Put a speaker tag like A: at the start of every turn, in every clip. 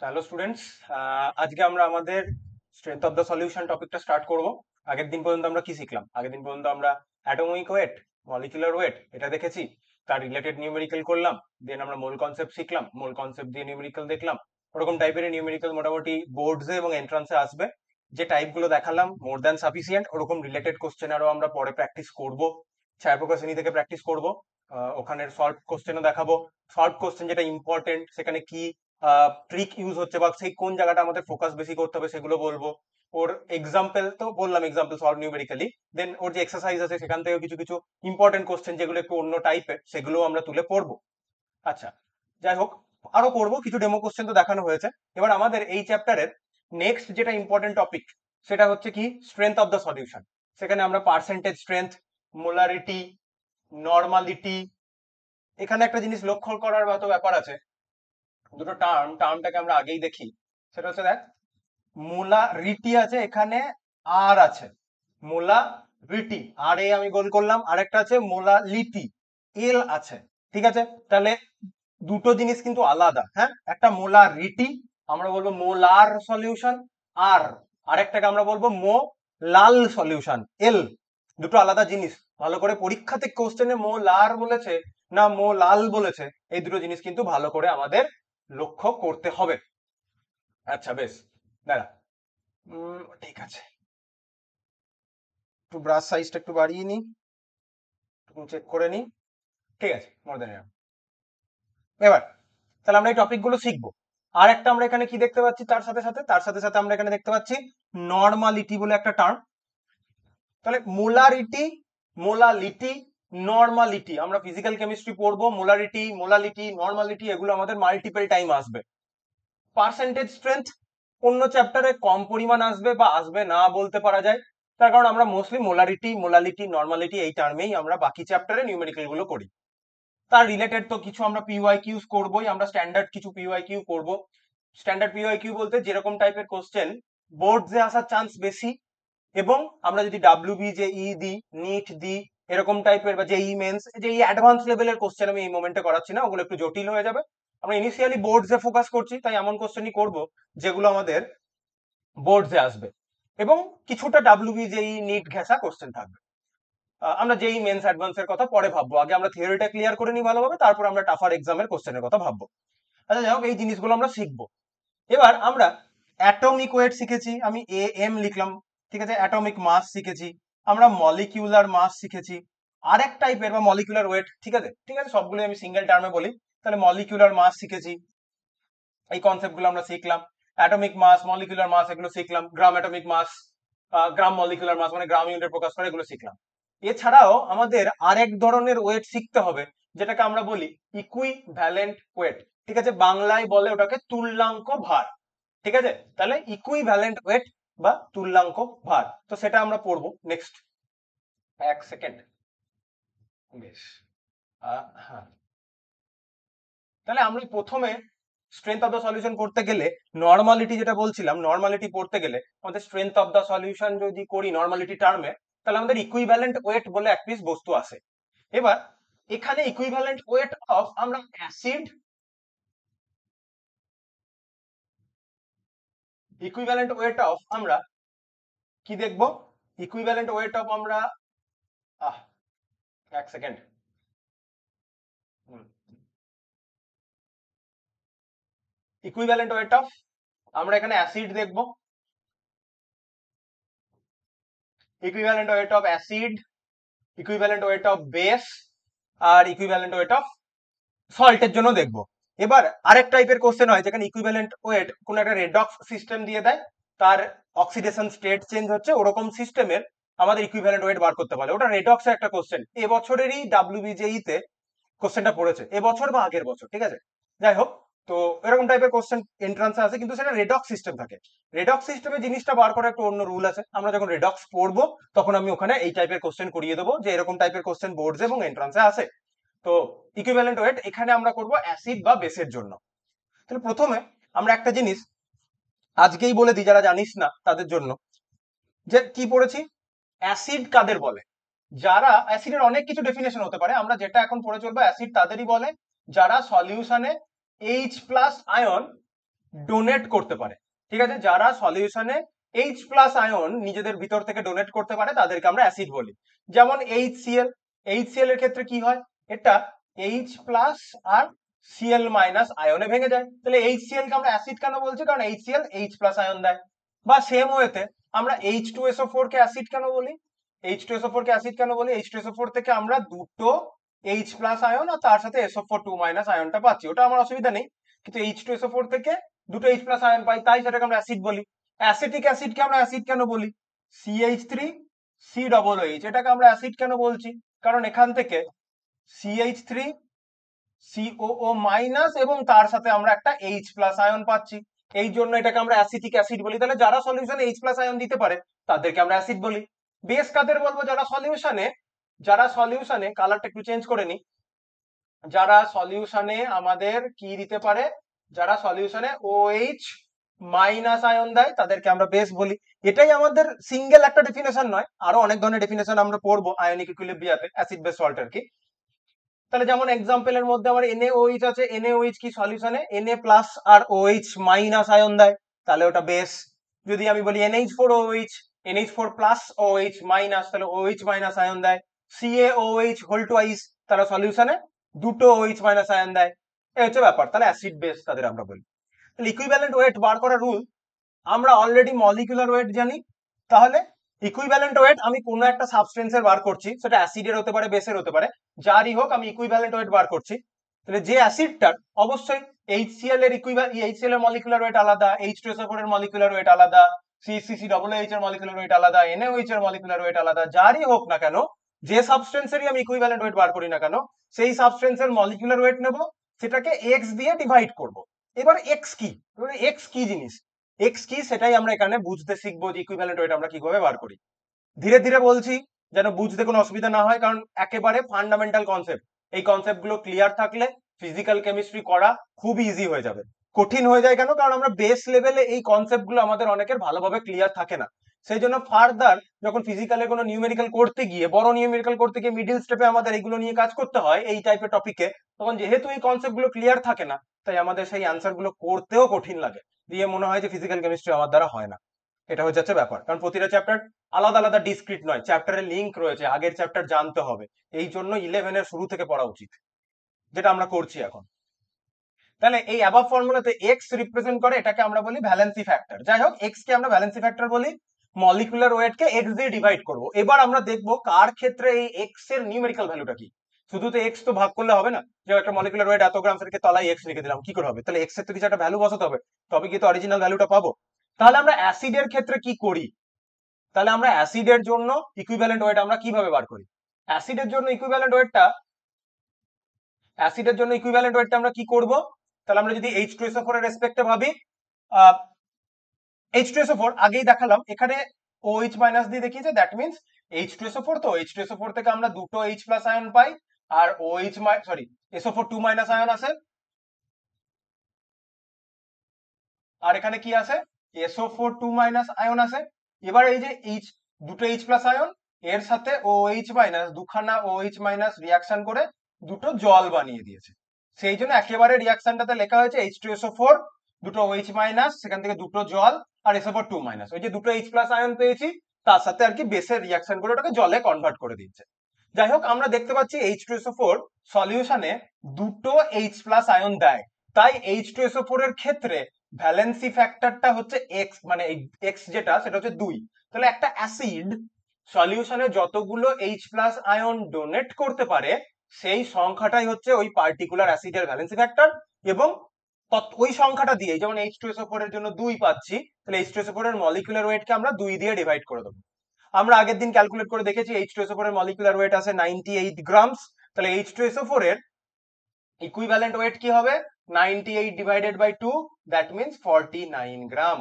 A: Hello students, আজকে আমরা আমাদের স্ট্রেংথ অফ দ্য সলিউশন টপিকটা স্টার্ট করব। আগের দিন পর্যন্ত আমরা কি শিখলাম? আগের দিন পর্যন্ত আমরা অ্যাটমিক ওয়েট, মলিকুলার ওয়েট এটা দেখেছি, তার রিলেটেড নিউমেরিক্যাল করলাম, দেন আমরা মোল কনসেপ্ট শিখলাম, মোল কনসেপ্ট দিয়ে নিউমেরিক্যাল দেখলাম। ওরকম টাইপের নিউমেরিক্যাল মোটামুটি বোর্ডসে এবং এন্ট্রান্সে আসবে। যে টাইপগুলো দেখালাম মোর দ্যান সাফিসিয়েন্ট। ওরকম রিলেটেড কোশ্চেন আরও আমরা পরে প্র্যাকটিস করব, ছায়াপ্রকাশ শ্রেণী থেকে প্র্যাকটিস করব। ওখানের সলভ কোশ্চেনও দেখাবো। সলভ কোশ্চেন যেটা ইম্পর্টেন্ট, সেখানে কি ট্রিক ইউজ হচ্ছে বা সেই কোন জায়গাটা আমাদের ফোকাস বেশি করতে হবে সেগুলো বলবো। ওর এক্সাম্পল তো বললাম, এক্সাম্পল সলভ নিউমেরিক্যালি। দেন ওর যে এক্সারসাইজ আছে সেখান থেকে কিছু কিছু ইম্পর্টেন্ট কোশ্চেন যেগুলো একটু অন্য টাইপের, সেগুলো আমরা তুলে পড়বো। আচ্ছা, যাই হোক, আরো করবো কিছু ডেমো কোশ্চেন তো দেখানো হয়েছে। এবার আমাদের এই চ্যাপ্টারের নেক্সট যেটা ইম্পর্টেন্ট টপিক, সেটা হচ্ছে কি স্ট্রেংথ অফ দ্য সলিউশন। সেখানে আমরা পার্সেন্টেজ স্ট্রেংথ, মোলারিটি, নর্মালিটি, এখানে একটা জিনিস লক্ষ্য করার মতো ব্যাপার আছে। দুটো টার্মটাকে আমরা আগেই দেখি। সেটা হচ্ছে, দেখ, মোলা রিটি আছে এখানে, আর আছে মোলা রিটি, আর এ আমি গোল করলাম, আরেকটা আছে মোলা লিটি, এল আছে। ঠিক আছে, তাহলে দুটো জিনিস কিন্তু আলাদা। হ্যাঁ, একটা মোলা রিটি আমরা বলবো মোলার সলিউশন, আর আরেকটাকে আমরা বলবো লাল সলিউশন, এল। দুটো আলাদা জিনিস। ভালো করে পরীক্ষাতে কোশ্চেনে মোলার বলেছে না লাল বলেছে, এই দুটো জিনিস কিন্তু ভালো করে আমাদের লক্ষ্য করতে হবে। আচ্ছা, বেশ, দাঁড়া। ঠিক আছে, একটু ব্রাশ সাইজটা একটু বাড়িয়ে নি, একটু চেক করে নি। ঠিক আছে, মোর দেন। এবার তাহলে আমরা এই টপিক গুলো শিখবো। আর একটা আমরা এখানে কি দেখতে পাচ্ছি, তার সাথে সাথে আমরা এখানে দেখতে পাচ্ছি নর্মালিটি বলে একটা টার্ম। তাহলে মোলারিটি, মোলালিটি, নর্মালিটি আমরা ফিজিক্যাল কেমিস্ট্রি পড়বো। মোলারিটি, মোলালিটি, নর্মালিটি এগুলো আমাদের মাল্টিপল টাইম আসবে। পার্সেন্টেজ স্ট্রেংথ অন্য চ্যাপ্টারে কম পরিমাণ আসবে বা আসবে না বলতে পারা যায়, তার কারণ আমরা মোস্টলি মোলারিটি, মোলালিটি, নর্মালিটি এই টার্মেই আমরা বাকি চ্যাপ্টারে নিউমেরিক্যাল গুলো করি। তার রিলেটেড তো কিছু আমরা পিওয়াই কিউজ করবোই, আমরা স্ট্যান্ডার্ড কিছু পিওয়াই কিউ করবো। স্ট্যান্ডার্ড পিওয়াই কিউ বলতে যেরকম টাইপের কোশ্চেন বোর্ডে আসার চান্স বেশি, এবং আমরা যদি ডাব্লিউবি জেই দিই, নিট দিই, এরকম টাইপের, বা জেই মেন্স, জেই অ্যাডভান্স লেভেলের কোশ্চেন আমি এই মোমেন্টে করাচ্ছি না, ওগুলো একটু জটিল হয়ে যাবে। আমরা ইনিশিয়ালি বোর্ডসে ফোকাস করছি, তাই এমন কোশ্চেনই করব যেগুলো আমাদের বোর্ডসে আসবে, এবং কিছুটা ডাব্লিউবি জেই নিট ঘেঁষা কোশ্চেন থাকবে। আমরা যেই মেন্স অ্যাডভান্সের কথা পরে ভাববো, আগে আমরা থিওরিটা ক্লিয়ার করে নিই ভালোভাবে, তারপর আমরা টাফার এক্সামের কোশ্চেনের কথা ভাববো। আচ্ছা, যাই হোক, এই জিনিসগুলো আমরা শিখবো। এবার আমরা অ্যাটমিক ওয়েট শিখেছি, আমি এ এম লিখলাম। ঠিক আছে, অ্যাটমিক মাস শিখেছি, আমরা মলিকিউলার মাস শিখেছি, আরেক টাইপের বা মলিকুলার ওয়েট। ঠিক আছে, ঠিক আছে, সবগুলো আমি সিঙ্গেল টার্মে বলি। তাহলে মলিকুলার মাস শিখেছি, এই কনসেপ্টগুলো আমরা শিখলাম। অ্যাটমিক মাস, মলিকুলার মাস এগুলো শিখলাম। গ্রাম অ্যাটমিক মাস, গ্রাম মলিকুলার মাস মানে গ্রাম ইউনিটে প্রকাশ করে, এগুলো শিখলাম। এছাড়াও আমাদের আরেক ধরনের ওয়েট শিখতে হবে, যেটাকে আমরা বলি ইকুইভ্যালেন্ট ওয়েট। ঠিক আছে, বাংলায় বলে ওটাকে তুল্যাঙ্ক ভার। ঠিক আছে, তাহলে ইকুইভ্যালেন্ট ওয়েট বা তুল্যাঙ্ক ভার, তো সেটা আমরা পড়বো নেক্সট। এক সেকেন্ড, বেশ। হ্যাঁ, তাহলে আমরা প্রথমে স্ট্রেংথ অফ দ্য সলিউশন করতে গেলে নর্মালিটি যেটা বলছিলাম, নর্মালিটি পড়তে গেলে আমাদের স্ট্রেংথ অফ দ্য সলিউশন যদি করি নর্মালিটি টার্মে, তাহলে আমাদের ইকুইভ্যালেন্ট ওয়েট বলে এক পিস বস্তু আসে। এবার এখানে ইকুইভ্যালেন্ট ওয়েট অফ আমরা অ্যাসিড, ইকুইভ্যালেন্ট ওয়েট অফ আমরা কি দেখব, ইকুইভ্যালেন্ট ওয়েট অফ আমরা আহ এক সেকেন্ড, ইকুইভ্যালেন্ট ওয়েট অফ আমরা এখানে অ্যাসিড দেখব, equivalent weight of acid, equivalent weight of base, আর ইকুইভ্যালেন্ট ওয়েট অফ সল্টের জন্য দেখবো। এবার আরেক টাইপের কোশ্চেন হয় যেখানে ইকুইভ্যালেন্ট ওয়েট কোন একটা রেডক্স সিস্টেম দিয়ে দেয়, তার অক্সিডেশন স্টেট চেঞ্জ হচ্ছে, ওরকম সিস্টেমের আমাদের ইকুইভ্যালেন্ট ওয়েট বার করতে পারে। ওটা রেডক্সের একটা কোশ্চেন, এবছরেরই ডাব্লিউবিজেই তে কোশ্চেনটা পড়েছে, এবছর বা আগের বছর। ঠিক আছে, যাই হোক, তো এরকম টাইপের কোশ্চেন এন্ট্রান্সে আছে, কিন্তু সেটা রেডক্স সিস্টেম থাকে। রেডক্স সিস্টেমে জিনিসটা বার করার একটা অন্য রুল আছে, আমরা যখন রেডক্স পড়বো তখন আমি ওখানে এই টাইপের কোশ্চেন করিয়ে দেবো, যে এরকম টাইপের কোশ্চেন বোর্ডস এবং এন্ট্রান্সে আসে। তো ইকুইভ্যালেন্ট ওয়েট এখানে আমরা করব অ্যাসিড বা বেসের জন্য। তাহলে প্রথমে আমরা একটা জিনিস আজকেই বলে দিই যারা জানিস না তাদের জন্য, যে কি পড়েছি, অ্যাসিড কাদের বলে। যারা অ্যাসিডের অনেক কিছু ডেফিনেশন হতে পারে, আমরা যেটা এখন পড়ে চলবো, অ্যাসিড তাদেরই বলে যারা সলিউশনে H+ আয়ন ডোনেট করতে পারে। ঠিক আছে, যারা সলিউশনে এইচ প্লাস আয়ন নিজেদের ভিতর থেকে ডোনেট করতে পারে তাদেরকে আমরা অ্যাসিড বলি। যেমন এইচসিএল, এইচসিএল এর ক্ষেত্রে কি হয়, এটা এইচ প্লাস আর সিএল মাইনাস আয়নে ভেঙে যায়, তাহলে এইচসিএল কে আমরা অ্যাসিড কেন বলছি, কারণ এইচসিএল এইচ প্লাস আয়ন দেয়। বা সেম ওয়েতে আমরা H2SO4 কে অ্যাসিড কেন বলি, H2SO4 কে অ্যাসিড কেন বলি, H2SO4 থেকে আমরা দুটো H প্লাস আয়ন আর তার সাথে SO4 2 মাইনাস আয়নটা পাচ্ছি, ওটা আমার অসুবিধা নেই, কিন্তু H2SO4 থেকে দুটো H প্লাস আয়ন পাই, তাই সেটাকে আমরা অ্যাসিড বলি। অ্যাসিটিক অ্যাসিডকে আমরা অ্যাসিড কেন বলি, CH3COOH, এটাকে আমরা অ্যাসিড কেন বলছি, কারণ এখান থেকে CH3COO মাইনাস এবং তার সাথে আমরা একটা H প্লাস আয়ন পাচ্ছি, এই জন্য এটাকে আমরা অ্যাসিটিক অ্যাসিড বলি। তাহলে যারা সলিউশনে H প্লাস আয়ন দিতে পারে তাদেরকে আমরা অ্যাসিড বলি। বেস কাদের বলবো, যারা সলিউশনে কালারটা একটু চেঞ্জ করে নি, যারা সলিউশনে আমাদের কি দিতে পারে, যারা সলিউশনে OH মাইনাস আয়ন দেয় তাদেরকে আমরা বেস বলি। এটাই আমাদের সিঙ্গেল একটা ডেফিনেশন নয়, আরো অনেক ধরনের ডেফিনেশন আমরা পড়বো আয়নিক ইকুইলিব্রিয়াতে অ্যাসিড বেস সল্টের কি। তাহলে যেমন এক্সাম্পলের মধ্যে আমার NaOH আছে, NaOH কি সলিউশনে Na প্লাস আর OH মাইনাস আয়ন দেয়, তাহলে ওটা বেস। যদি আমি বলি NH4OH, NH4 plus OH minus, তাহলে OH মাইনাস আয়ন দেয়। CaOH হোল টুয়াইস, তারা সলিউশনে দুটো OH মাইনাস আয়ন দেয়। এই হচ্ছে ব্যাপার, তাহলে অ্যাসিড বেস তাদের আমরা বলি। তাহলে ইকুইভ্যালেন্ট ওয়েট বার করার রুল, আমরা অলরেডি মলিকুলার ওয়েট জানি, তাহলে ইকুইভ্যালেন্ট ওয়েট আমি কোনো একটা সাবস্টেন্সের বার করছি, সেটা অ্যাসিডের হতে পারে বেসের হতে পারে, যারই হোক আমি ইকুইভ্যালেন্ট ওয়েট বার করছি। তাহলে যে অ্যাসিডটার অবশ্যই HCl এর HCl এর মলিকুলার ওয়েট আলাদা, H2SO4 এর মলিকুলার ওয়েট আলাদা, CCCOOH এর মলিকুলার ওয়েট আলাদা, NaOH এর মলিকুলার ওয়েট আলাদা, যারই হোক না কেন, যে সাবস্টেন্সেরই আমি ইকুইভ্যালেন্ট ওয়েট বার করি না কেন, সেই সাবস্টেন্সের মলিকুলার ওয়েট নেব, সেটাকে x দিয়ে ডিভাইড করব। এবার x কি, x কি জিনিস, এক্স কি সেটাই আমরা এখানে বুঝতে শিখবো যে ইকুইভ্যালেন্ট ওয়েট আমরা কিভাবে বার করি। ধীরে ধীরে বলছি যেন বুঝতে কোনো অসুবিধা না হয়, কারণ একেবারে ফান্ডামেন্টাল কনসেপ্ট, এই কনসেপ্ট গুলো ক্লিয়ার থাকলে ফিজিক্যাল কেমিস্ট্রি করা খুব ইজি হয়ে যাবে। কঠিন হয়ে যায় কেন, কারণ আমরা বেস লেভেলে এই কনসেপ্ট গুলো আমাদের অনেকের ভালোভাবে ক্লিয়ার থাকে না, সেই জন্য ফার্দার যখন ফিজিক্যালে কোনো নিউমেরিক্যাল করতে গিয়ে, বড় নিউমেরিক্যাল করতে গিয়ে মিডিল স্টেপে আমাদের এগুলো নিয়ে কাজ করতে হয় এই টাইপের টপিকে, তখন যেহেতু এই কনসেপ্ট গুলো ক্লিয়ার থাকে না, তাই আমাদের সেই অ্যান্সার গুলো করতেও কঠিন লাগে, দিয়ে মনে হয় যে ফিজিক্যাল কেমিস্ট্রি আমার দ্বারা হয় না। এটা হচ্ছে যাচ্ছে ব্যাপার, কারণ প্রতিটা চ্যাপ্টার আলাদা আলাদা ডিসক্রিট নয়, চ্যাপ্টারের লিঙ্ক রয়েছে, আগের চ্যাপ্টার জানতে হবে, এই জন্য 11-এর শুরু থেকে পড়া উচিত, যেটা আমরা করছি এখন। তাহলে এই অ্যাবাভ ফর্মুলাতে এক্স রিপ্রেজেন্ট করে, এটাকে আমরা বলি ভ্যালেন্সি ফ্যাক্টর। যাই হোক, এক্স কে আমরা ভ্যালেন্সি ফ্যাক্টর বলি, মলিকুলার ওয়েট কে এক্স দিয়ে ডিভাইড করব। এবার আমরা দেখবো কার ক্ষেত্রে এই এক্স এর নিউমেরিক্যাল ভ্যালুটা কি। শুধু তো এক্স তো ভাগ করলে হবে না, যে একটা মলিকুলার ওয়েট এত গ্রাম, সেটাকে তলায় এক্স লিখে দিলাম, কি করে হবে, তাহলে এক্স এর তো কিছু একটা ভ্যালু বসাতে হবে, তবে কি তো অরিজিনাল ভ্যালুটা পাবো। তাহলে আমরা অ্যাসিডের ক্ষেত্রে কি করি, তাহলে আমরা অ্যাসিডের জন্য ইকুইভ্যালেন্ট ওয়েট আমরা কিভাবে বার করি। অ্যাসিডের জন্য ইকুইভ্যালেন্ট ওয়েটটা অ্যাসিডের জন্য ইকুইভ্যালেন্ট ওয়েটটা আমরা কি করব, তাহলে আমরা যদি H2SO4 এর রেসপেক্টে ভাবি, H2SO4 আগেই দেখালাম, এখানে OH মাইনাস দিয়ে দেখিয়েছে, দ্যাট মিন্স H2SO4, তো H2SO4 থেকে আমরা দুটো H প্লাস আয়ন পাই, আর OH sorry SO4 2 minus ion আছে, আর এখানে কি আছে, SO4 2 মাইনাস আয়ন আছে। এবার এই যে H, দুটো H প্লাস আয়ন, এর সাথে OH মাইনাস, দুখানা OH মাইনাস রিয়াকশন করে দুটো জল বানিয়ে দিয়েছে, সেই জন্য একেবারে রিয়াকশনটাতে লেখা হয়েছে H2SO4, দুটো OH মাইনাস, সেখান থেকে দুটো জল, আর SO4 2 মাইনাস, ওই যে দুটো H প্লাস আয়ন পেয়েছি তার সাথে আর কি বেসের রিয়াকশন করে ওটাকে জলে কনভার্ট করে দিচ্ছে। যাই হোক, আমরা দেখতে পাচ্ছি H2SO4 সলিউশনে দুটো H প্লাস আয়ন দেয়, তাই H2SO4 এর ক্ষেত্রে ভ্যালেন্সি ফ্যাক্টরটা হচ্ছে এক্স, মানে এক্স যেটা সেটা হচ্ছে 2। তাহলে একটা অ্যাসিড সলিউশনে যতগুলো H প্লাস আয়ন ডোনেট করতে পারে সেই সংখ্যাটাই হচ্ছে ওই পার্টিকুলার অ্যাসিডের ভ্যালেন্সি ফ্যাক্টর, এবং ওই সংখ্যাটা দিয়ে, যেমন H2SO4 এর জন্য 2 পাচ্ছি, তাহলে H2SO4 এর মলিকুলার ওয়েটকে আমরা 2 দিয়ে ডিভাইড করে দেবো। আমরা আগের দিন ক্যালকুলেট করে দেখেছি H2SO4 এর মলিকুলার ওয়েট আছে 98 গ্রামস, তাহলে H2SO4 এর ইকুইভ্যালেন্ট ওয়েট কি হবে, 98 ডিভাইডেড বাই 2, দ্যাট মিন্স 49 গ্রাম।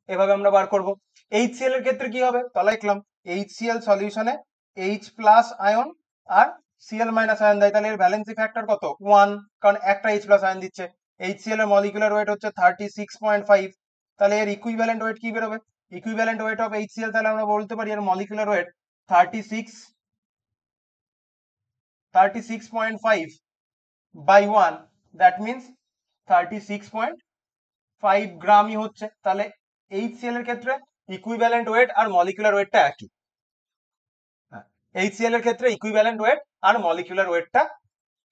A: এভাবে আমরা বার করব। HCl এর ক্ষেত্রে কি হবে, তাহলে লিখলাম HCl সলিউশনে H প্লাস আয়ন আর Cl মাইনাস আয়ন দেয়, তাহলে এর ভ্যালেন্সি ফ্যাক্টর কত, 1, কারণ একটা H প্লাস আয়ন দিচ্ছে। HCl এর মলিকুলার ওয়েট হচ্ছে 36.5, তাহলে এর ইকুইভ্যালেন্ট ওয়েট কি বেরোবে, ইকুইভ্যালেন্ট ওয়েট অফ HCl, তাহলে আমরা বলতে পারি এর molecular weight 36.5 by 1, that means 36.5 গ্রামই হচ্ছে। তাহলে HCl এর ক্ষেত্রে ইকুইভ্যালেন্ট ওয়েট আর মলিকুলার ওয়েটটা একই। HCl এর ক্ষেত্রে ইকুইভ্যালেন্ট ওয়েট আর মলিকুলার ওয়েটটা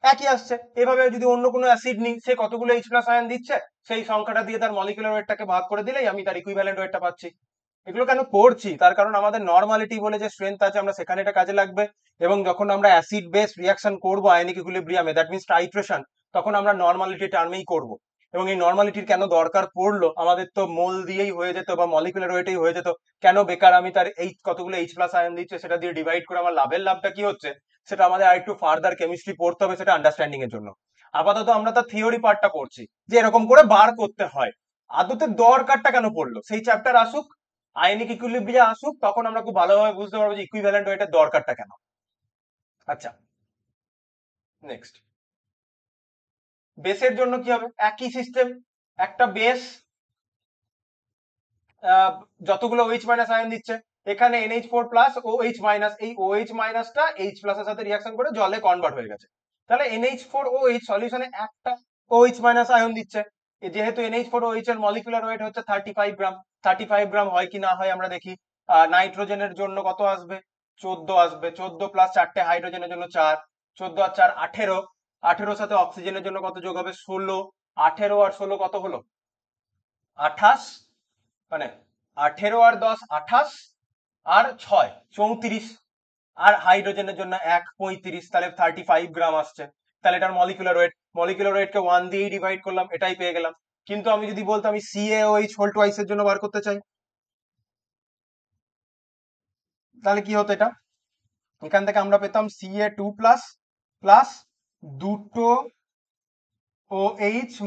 A: একই আসছে। এভাবে যদি অন্য কোনো অ্যাসিড নিই, সে কতগুলো H+ আয়ন দিচ্ছে, সেই সংখ্যাটা দিয়ে তার মলিকুলার ওয়েটটাকে ভাগ করে দিলেই আমি তার ইকুইভ্যালেন্ট ওয়েটটা পাচ্ছি। এগুলো কেন করছি, তার কারণ আমাদের নর্মালিটি বলে যে স্ট্রেংথ আছে, আমরা সেখানে এটা কাজে লাগবে। এবং যখন আমরা অ্যাসিড বেস রিয়াকশন করব আয়নিক ইকুইলিব্রিয়ামে, দ্যাট মিন্স টাইট্রেশন, তখন আমরা নর্মালিটি টার্মেই করব। এবং এই নর্মালিটির কেন দরকার পড়লো, আমাদের তো মোল দিয়েই হয়ে যেত বা মলিকুলার ওয়েটেই হয়ে যেত, কেন বেকার আমি তার এই কতগুলো H+ আয়ন দিচ্ছে সেটা দিয়ে ডিভাইড করে আমার লাভটা কি হচ্ছে, সেটা আমাদের আরেকটু ফার্দার কেমিস্ট্রি পড়তে হবে, সেটা আন্ডারস্ট্যান্ডিং এর জন্য। আপাতত আমরা তার থিওরি পার্টটা করছি যে এরকম করে বার করতে হয়। আদতে দরকারটা কেন পড়লো, সেই চ্যাপ্টার আসুক, আয়নিক ইকুইলিব্রিয়াম আসুক, তখন আমরা খুব ভালোভাবে বুঝতে পারবো যে ইকুইভ্যালেন্ট ওয়েটের দরকারটা কেন। আচ্ছা, নেক্সট, বেসের জন্য কি হবে? একই সিস্টেম, একটা বেস যতগুলো OH- আয়ন দিচ্ছে, এখানে NH4+ OH-, এই OH- এই H+ এর সাথে রিয়াকশন করে জলে কনভার্ট হয়ে গেছে। তাহলে NH4OH সলিউশনে একটা OH- আয়ন দিচ্ছে। যেহেতু NH4OH এর মলিকুলার ওয়েট হচ্ছে 35 গ্রাম, 35 গ্রাম হয় কি না হয় আমরা দেখি। নাইট্রোজেনের জন্য কত আসবে? 14 আসবে। 14 প্লাস 4টে হাইড্রোজেনের জন্য 4, 14 আর 4 18, 18 সাথে অক্সিজেনের জন্য কত যোগ হবে? 16, 18 আর 16 কত হলো? 28, মানে 18 আর 10 28, আর 6 34, আর হাইড্রোজেনের জন্য 1 35, তাহলে 35 গ্রাম আসছে। তাহলে এটার মলিকুলার ওয়েটকে 1 দিয়েই ডিভাইড করলাম, এটাই পেয়ে গেলাম। কিন্তু আমি যদি বলতাম আমি CaOH হোল টুয়াইস এর জন্য বার করতে চাই, তাহলে কি হতো? এটা এখান থেকে আমরা পেতাম Ca2+ প্লাস দুটো OH-,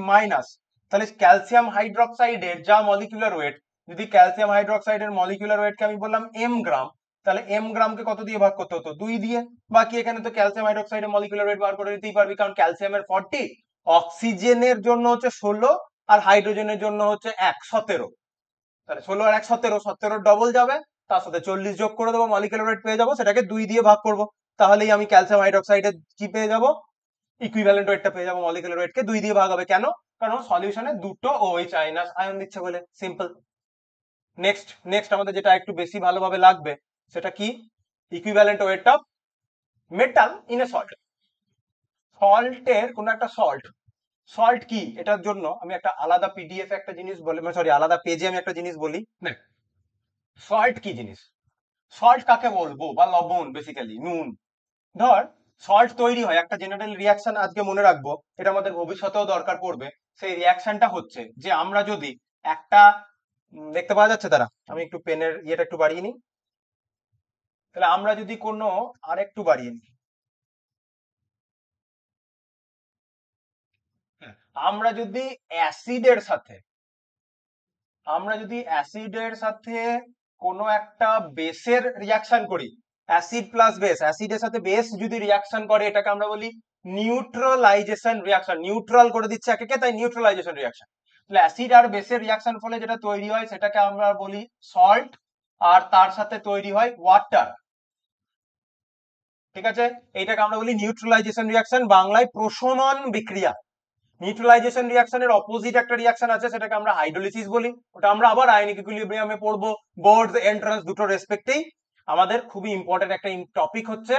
A: তাহলে ক্যালসিয়াম হাইড্রোক্সাইডের যা মলিকুলার ওয়েট, যদি ক্যালসিয়াম হাইড্রোক্সাইডের মলিকুলার ওয়েটকে আমি বললাম m গ্রাম, তাহলে m গ্রামকে কত দিয়ে ভাগ করতে হতো? 2 দিয়ে। বাকি এখানে তো ক্যালসিয়াম হাইড্রোক্সাইডের মলিকুলার ওয়েট বার করে নিতেই পারবি, কারণ ক্যালসিয়ামের 40, অক্সিজেনের জন্য হচ্ছে 16, আর হাইড্রোজেনের জন্য হচ্ছে 1 17। তাহলে 16 আর 1 17, 17 ডবল যাবে, তার সাথে 40 যোগ করে দেবো, মলিকুলার ওয়েট পেয়ে যাবো, সেটাকে 2 দিয়ে ভাগ করবো, তাহলেই আমি ক্যালসিয়াম হাইড্রোক্সাইডের কি পেয়ে যাবো? ইকুইভ্যালেন্ট ওয়েটটা পেয়ে যাবো। মলিকুলার ওয়েটকে 2 দিয়ে ভাগ হবে কেন? কারণ সলিউশনে দুটো OH- আয়ন দিচ্ছে বলে, সিম্পল। নেক্সট আমাদের যেটা একটু বেশি ভালোভাবে লাগবে, সেটা কি? Equivalent weight of metal in a salt. সল্টের কোন একটা সল্ট কি, এটার জন্য আমি একটা আলাদা PDF একটা জিনিস বলি, সরি আলাদা পেজে আমি একটা জিনিস বলি। সল্ট কি জিনিস? সল্ট কাকে বলবো, বা লবণ, বেসিক্যালি নুন। ধর, সল্ট তৈরি হয় একটা জেনারেল রিয়াকশন, আজকে মনে রাখবো, এটা আমাদের ভবিষ্যতেও দরকার পড়বে। সেই রিয়াকশনটা হচ্ছে যে আমরা যদি একটা দেখতে পাওয়া যাচ্ছে, তারা আমি একটু পেনের ইয়েটা একটু বাড়িয়ে নিই, তাহলে আমরা যদি কোনো আরেকটু বাড়িয়ে নিই, হ্যাঁ, আমরা যদি অ্যাসিডের সাথে কোনো একটা বেসের রিয়াকশন করি, অ্যাসিড প্লাস বেস, অ্যাসিডের সাথে বেস যদি রিয়াকশন করে, এটাকে আমরা বলি নিউট্রালাইজেশন রিয়াকশন। নিউট্রাল করে দিচ্ছে একে, তাই নিউট্রালাইজেশন রিয়াকশন। তাহলে অ্যাসিড আর বেসের রিয়াকশন ফলে যেটা তৈরি হয় সেটাকে আমরা বলি সল্ট, আর তার সাথে তৈরি হয় ওয়াটার। ঠিক আছে, এইটাকে আমরা বলি নিউট্রালাইজেশন রিয়াকশন, বাংলায় প্রশমন বিক্রিয়া। নিউট্রালাইজেশন রিয়াকশনের অপোজিট একটা রিয়াকশন আছে, সেটাকে আমরা হাইড্রোলিসিস বলি। ওটা আমরা আবার আয়নিক ইকুইলিব্রিয়ামে পড়বো, বোর্ড এন্ট্রান্স দুটো রেসপেক্টেই। আমাদের খুবই ইম্পর্টেন্ট একটা টপিক হচ্ছে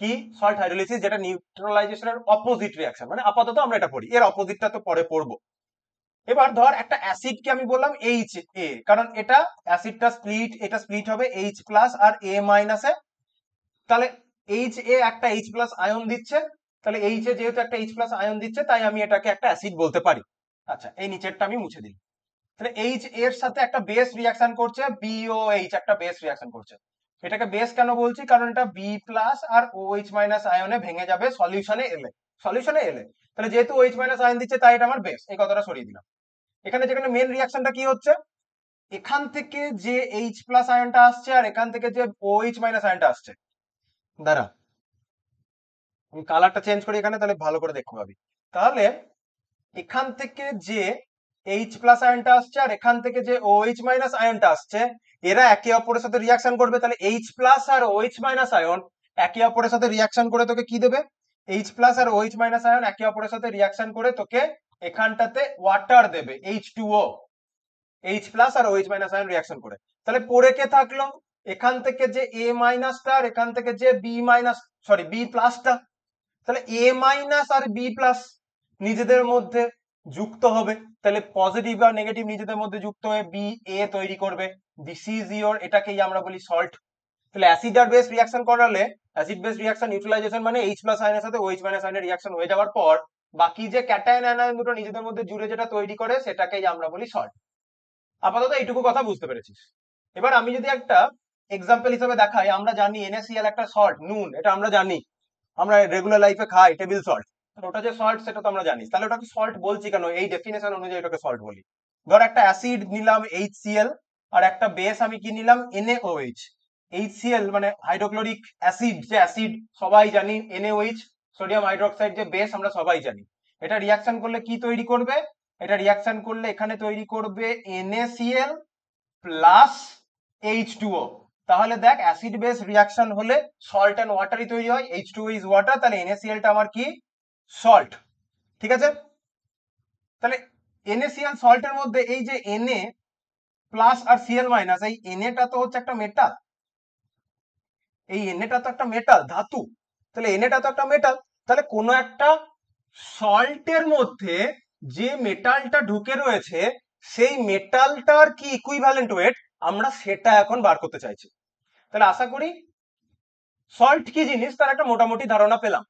A: কি? সল্ট হাইড্রোলিসিস, যেটা নিউট্রালাইজেশনের অপোজিট রিয়াকশন, মানে আপাতত আমরা এটা পড়ি, এর অপোজিটটা তো পরে পড়বো। এবার ধর একটা অ্যাসিডকে আমি বললাম HA, কারণ এটা অ্যাসিডটা স্প্লিট, এটা স্প্লিট হবে H+ আর A-, তাহলে HA একটা H+ আয়ন দিচ্ছে, তাহলে HA যেহেতু একটা H+ আয়ন দিচ্ছে, তাই আমি এটাকে একটা অ্যাসিড বলতে পারি। আচ্ছা, এই নিচেরটা আমি মুছে দিই। তাহলে H এর সাথে একটা বেস রিয়াকশন করছে, BOH একটা বেস রিয়াকশন করছে। এটাকে বেস কেন বলছি? কারণ এটা B+ আর OH- আয়নে ভেঙে যাবে সলিউশনে এলে। তাহলে যেহেতু OH- আয়ন দিচ্ছে, তাই এটা আমার বেস, এই কথাটা সরিয়ে দিলাম। এখানে যেখানে মেন রিয়াকশনটা কি হচ্ছে, এখান থেকে যে H+ আয়নটা আসছে আর এখান থেকে যে OH- আয়নটা আসছে, দাঁড়া আমি কালারটা চেঞ্জ করি এখানে, তাহলে ভালো করে দেখতে পাবি। তাহলে এখান থেকে যে H+ আয়নটা আসছে আর এখান থেকে যে OH- আয়নটা আসছে, এরা একে অপরের সাথে রিয়াকশন করবে। তাহলে H+ আর OH- আয়ন একে অপরের সাথে রিয়াকশন করে তোকে কি দেবে? এইচ প্লাস আর ওএইচ মাইনাস আয়ন একে অপরের সাথে রিয়াকশন করে তোকে এখানটাতে ওয়াটার দেবে H2O, এইচ প্লাস আর ওএইচ মাইনাস আয়ন রিয়াকশন করে। তাহলে পড়ে কে থাকলো এখান থেকে যে এ মাইনাসটা আর এখান থেকে যে বি মাইনাস সরি বি প্লাসটা, তাহলে এ মাইনাস আর বি প্লাস নিজেদের মধ্যে যুক্ত হবে, তাহলে পজিটিভ আর নেগেটিভ নিজেদের মধ্যে যুক্ত হয়ে বি এ তৈরি করবে। দিস ইজ ইওর, এটাকেই আমরা বলি সল্ট। তাহলে অ্যাসিড আর বেস রিয়াকশন করালে অ্যাসিড বেস রিয়াকশন নিউট্রালাইজেশন মানে এইচ প্লাস আয়নের সাথে ওএইচ মাইনাস আয়নের রিয়াকশন হয়ে যাওয়ার পর বাকি যে ক্যাটায়ন আয়ন দুটো নিজেদের মধ্যে জুড়ে যেটা তৈরি করে সেটাকেই আমরা বলি সল্ট। আপাতত এইটুকু কথা বুঝতে পেরেছিস। এবার আমি যদি একটা এক্সাম্পল হিসেবে দেখাই, আমরা জানি NaCl একটা সল্ট, নুন, এটা আমরা জানি, আমরা রেগুলার লাইফে খাই টেবিল সল্ট, ওটা যে সল্ট সেটা তো আমরা জানি। তাহলে ওটাকে সল্ট বলছি কেন? এই ডেফিনেশন অনুযায়ী ওটাকে সল্ট বলি। ধর একটা অ্যাসিড নিলাম HCl আর একটা বেস আমি কি নিলাম NaOH। HCl মানে হাইড্রোক্লোরিক অ্যাসিড, যে অ্যাসিড সবাই জানি, NaOH সোডিয়াম হাইড্রোক্সাইড যে বেস আমরা সবাই জানি। এটা রিয়াকশন করলে কি তৈরি করবে? এটা রিয়াকশন করলে এখানে তৈরি করবে NaCl প্লাস H2O। তাহলে দেখ অ্যাসিড বেস রিয়াকশন হলে সল্ট এন্ড ওয়াটারই তৈরি হয়, H2O ইজ ওয়াটার, তাহলে NaCl টা আমার কি? সল্ট। ঠিক আছে, তাহলে NaCl সল্টের মধ্যে এই যে Na প্লাস আর Cl মাইনাস, এই Na টা তো হচ্ছে একটা মেটাল, এই Na টা তো একটা মেটাল ধাতু, তাহলে Na টা তো একটা মেটাল, তাহলে কোনো একটা সল্টের মধ্যে যে মেটালটা ঢুকে রয়েছে সেই মেটালটার কি ইকুইভ্যালেন্ট ওয়েট আমরা সেটা এখন বার করতে চাইছি। তাহলে আশা করি সল্ট কি জিনিস তার একটা মোটামুটি ধারণা পেলাম।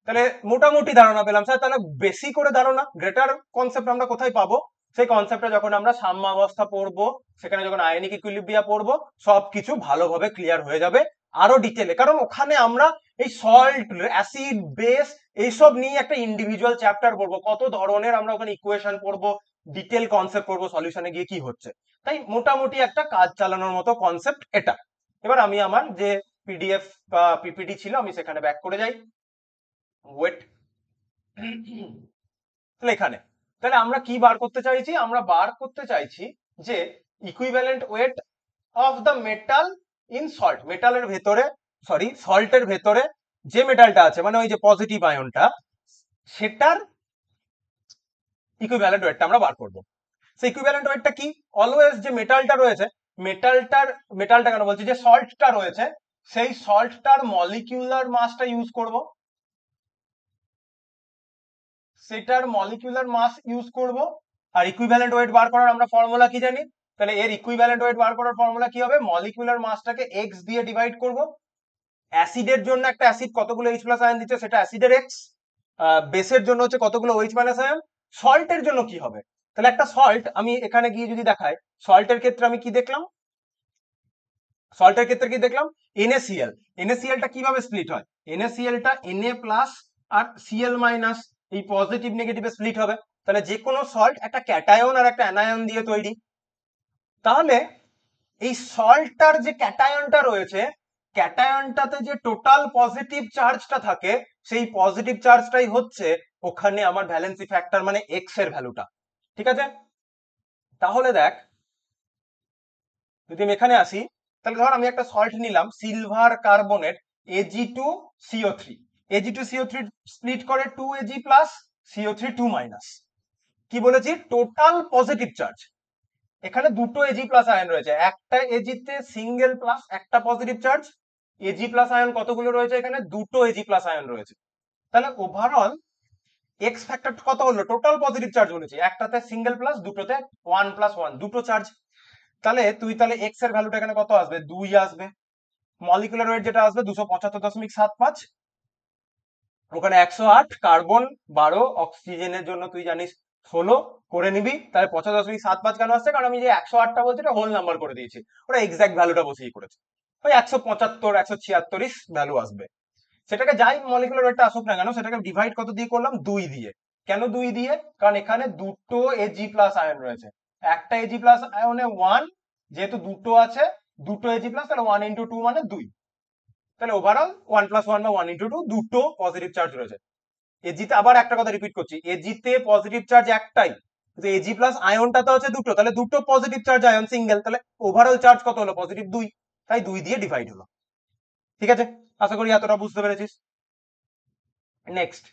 A: তাহলে মোটামুটি ধারণা পেলাম স্যার, তাহলে বেশি করে ধারণা, গ্রেটার কনসেপ্ট আমরা কোথায় পাবো? সেই কনসেপ্টটা যখন আমরা সাম্যাবস্থা পড়বো, সেখানে যখন আয়নিক ইকুইলিব্রিয়া পড়বো, সবকিছু ভালোভাবে ক্লিয়ার হয়ে যাবে আরো ডিটেলে, কারণ ওখানে আমরা এই সল্ট, অ্যাসিড, বেস এইসব নিয়ে একটা ইন্ডিভিজুয়াল চ্যাপ্টার পড়বো, কত ধরনের আমরা ওখানে ইকুয়েশন পড়বো, ডিটেল কনসেপ্ট পড়বো, সলিউশনে গিয়ে কি হচ্ছে। তাই মোটামুটি একটা কাজ চালানোর মতো কনসেপ্ট এটা। এবার আমি আমার যে পিডিএফ বা পিপিটি ছিল আমি সেখানে ব্যাক করে যাই। ওয়েট, তাহলে এখানে তাহলে আমরা কি বার করতে চাইছি? আমরা বার করতে চাইছি যে equivalent weight of the metal in salt, মেটালের ভেতরে সরি সল্টের ভেতরে যে মেটালটা আছে মানে ওই যে পজিটিভ আয়নটা, সেটার ইকুইভ্যালেন্ট ওয়েটটা আমরা বার করব। সেই ইকুইভ্যালেন্ট ওয়েটটা কি? অলওয়েজ যে মেটালটা রয়েছে, মেটালটা কেন বলছি, যে সল্টটা রয়েছে সেই সল্টটার মলিকিউলার মাসটা ইউজ করব, সেটার মলিকিউলার মাস ইউজ করব। আর ইকুইভ্যালেন্ট ওয়েট বার করার আমরা ফর্মুলা কি জানি? তাহলে এর ইকুইভ্যালেন্ট ওয়েট বার করার ফর্মুলা কি হবে? মলিকিউলার মাসটাকে x দিয়ে ডিভাইড করব। অ্যাসিডের জন্য একটা অ্যাসিড কতগুলো H প্লাস আয়ন দিচ্ছে সেটা অ্যাসিডের x, বেসের জন্য হচ্ছে কতগুলো OH মাইনাস আয়ন। সল্টের জন্য কি হবে? তাহলে একটা সল্ট আমি এখানে গিয়ে যদি দেখাই, সল্টের ক্ষেত্রে আমি কি দেখলাম? সল্টের ক্ষেত্রে কি দেখলাম? NaCl, NaCl টা কিভাবে স্প্লিট হয়? NaCl টা Na প্লাস আর Cl মাইনাস এই পজিটিভ নেগেটিভে স্প্লিট হবে। তাহলে যে কোনো সল্ট একটা ক্যাটায়ন আর একটা অ্যানায়ন দিয়ে তৈরি। তাহলে এই সল্টটার যে ক্যাটায়নটা রয়েছে, ক্যাটায়নটাতে যে টোটাল পজিটিভ চার্জটা থাকে সেই পজিটিভ চার্জটাই হচ্ছে ওখানে আমার ভ্যালেন্সি ফ্যাক্টর মানে এক্স এর ভ্যালুটা। ঠিক আছে, তাহলে দেখ যদি আমি এখানে আসি, তাহলে ধর আমি একটা সল্ট নিলাম silver carbonate Ag2CO3, Ag2CO3 split করে 2Ag প্লাস CO3 2 মাইনাস। কি বলেছি? টোটাল পজিটিভ চার্জ, এখানে দুটো Ag প্লাস আয়ন রয়েছে, একটা Ag তে সিঙ্গেল প্লাস একটা positive charge, Ag plus ion কতগুলো রয়েছে? এখানে দুটো Ag প্লাস আয়ন রয়েছে। তাহলে ওভারঅল এক্স ফ্যাক্টর কত হলো? টোটাল পজিটিভ চার্জ বলেছি, একটাতে সিঙ্গেল প্লাস, দুটোতে 1 প্লাস 1, দুটো চার্জ। তাহলে এক্স এর ভ্যালুটা এখানে কত আসবে? 2 আসবে। মলিকুলার ওয়েট যেটা আসবে 275.75, ওখানে 108, কার্বন 12, অক্সিজেনের জন্য তুই জানিস 16 করে নিবি। তাহলে 75.75 কেন আসছে? কারণ আমি যে 108টা বলছি এটা হোল নাম্বার করে দিয়েছি, ওটা এক্সাক্ট ভ্যালুটা বসিয়ে করেছে, ওই 175 176 ভ্যালু আসবে। সেটাকে যাই মলিকুলার ওয়েটটা আসুক না কেন, সেটাকে ডিভাইড কত দিয়ে করলাম? 2 দিয়ে। কেন 2 দিয়ে? কারণ এখানে দুটো Ag প্লাস আয়ন রয়েছে, একটা Ag প্লাস আয়নে 1, যেহেতু দুটো আছে দুটো Ag প্লাস, তাহলে 1 ইন্টু 2 মানে 2, তাহলে ওভারঅল 1 প্লাস 1 বা 1 ইন্টু 2, দুটো পজিটিভ চার্জ রয়েছে। এজিতে আবার একটা কথা রিপিট করছি, এজিতে পজিটিভ চার্জ একটাই, কিন্তু এজি প্লাস আয়নটা তো হচ্ছে দুটো, তাহলে দুটো পজিটিভ চার্জ আয়ন সিঙ্গেল, তাহলে ওভারঅল চার্জ কত হলো? পজিটিভ 2, তাই 2 দিয়ে ডিভাইড হলো। ঠিক আছে, আশা করি এতটা বুঝতে পেরেছিস। নেক্সট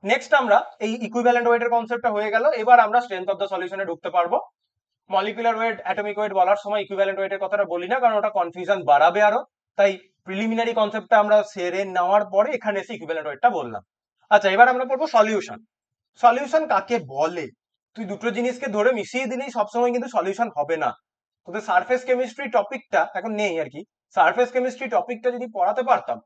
A: নেক্সট আমরা এই ইকুইভ্যালেন্ট ওয়েটের কনসেপ্টটা হয়ে গেল, এবার আমরা স্ট্রেংথ অফ দ্য সলিউশনে ঢুকতে পারবো। মলিকুলার ওয়েট অ্যাটমিক ওয়েট বলার সময় ইকুইভ্যালেন্ট ওয়েটের কথাটা বলি না, কারণ ওটা কনফিউশন বাড়াবে আরো, তাই প্রিলিমিনারি কনসেপ্টটা আমরা সেরে নেওয়ার পরে এখানে এসে ইকুইভ্যালেন্ট ওয়েটটা বললাম। আচ্ছা, এবার আমরা পড়বো সলিউশন। সলিউশন কাকে বলে? তুই দুটো জিনিসকে ধরে মিশিয়ে দিলেই সবসময় কিন্তু সলিউশন হবে না। তোদের সারফেস কেমিস্ট্রি টপিকটা এখন নেই আর কি, সারফেস কেমিস্ট্রি টপিকটা যদি পড়াতে পারতাম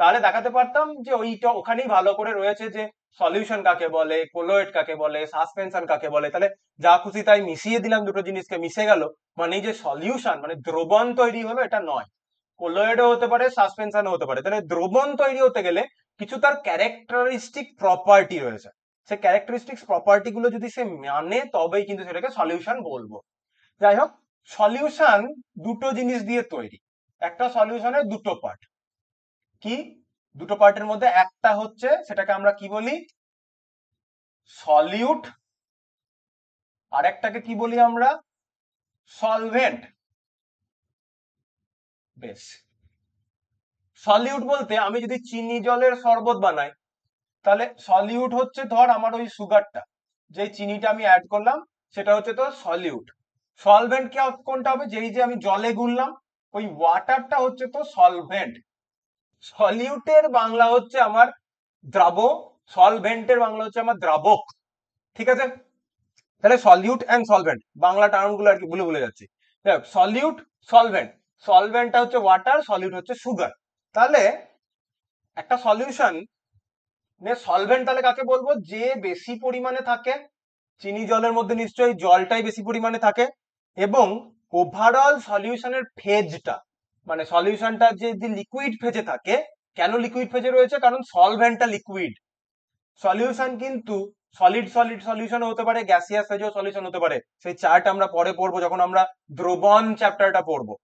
A: তাহলে দেখাতে পারতাম যে ওইটা ওখানেই ভালো করে রয়েছে যে সলিউশন কাকে বলে, কোলোয়েড কাকে বলে, সাসপেনশন কাকে বলে। তাহলে যা খুশি তাই মিশিয়ে দিলাম, দুটো জিনিসকে মিশে গেল, মানে যে সলিউশন মানে দ্রবণ তৈরি হলো এটা নয়। কোলোয়েডও হতে পারে, সাসপেনশনও হতে পারে। তাহলে দ্রবণ তৈরি হতে গেলে কিছু তার ক্যারেক্টারিস্টিক প্রপার্টি রয়েছে, সে ক্যারেক্টারিস্টিক্স প্রপার্টি গুলো যদি সে মানে তবেই কিন্তু সেটাকে সলিউশন বলবো। যাই হোক, সলিউশন দুটো জিনিস দিয়ে তৈরি। একটা সলিউশনের দুটো পার্ট। কি দুটো পার্টের মধ্যে? একটা হচ্ছে সেটাকে আমরা কি বলি? সলিউট। আর একটাকে কি বলি আমরা? সলভেন্ট। বেশ, সলিউট বলতে আমি যদি চিনি জলের শরবত বানাই, তাহলে সলিউট হচ্ছে ধর আমার ওই সুগারটা, যে চিনিটা আমি অ্যাড করলাম সেটা হচ্ছে তো সলিউট। সলভেন্ট কি কোনটা হবে? যেই যে আমি জলে গুললাম ওই ওয়াটারটা হচ্ছে তো সলভেন্ট। সলিউটের বাংলা হচ্ছে আমার দ্রাব, সলভেন্টের বাংলা হচ্ছে আমার দ্রাবক। ঠিক আছে, তাহলে solute and solvent Bangla term গুলো আর কি ভুলে ভুলে যাচ্ছি। সলিউট, সলভেন্ট, সলভেন্টটা হচ্ছে ওয়াটার, সলিউট হচ্ছে সুগার। তাহলে একটা সলিউশন সলভেন্ট তাহলে কাকে বলবো? যে বেশি পরিমাণে থাকে, চিনি জলের মধ্যে নিশ্চয়ই জলটাই বেশি পরিমাণে থাকে, এবং ওভারঅল সলিউশনের ফেজটা মানে সলিউশনটা যে লিকুইড ফেজে থাকে। কেন লিকুইড ফেজে রয়েছে? কারণ সলভেন্টটা লিকুইড। সলিউশন কিন্তু সলিড সলিড সলিউশন হতে পারে, গ্যাসিয়াস ফেজেও সলিউশন হতে পারে। সেই চার্ট আমরা পরে পড়বো যখন আমরা দ্রবণ চ্যাপ্টারটা পড়বো।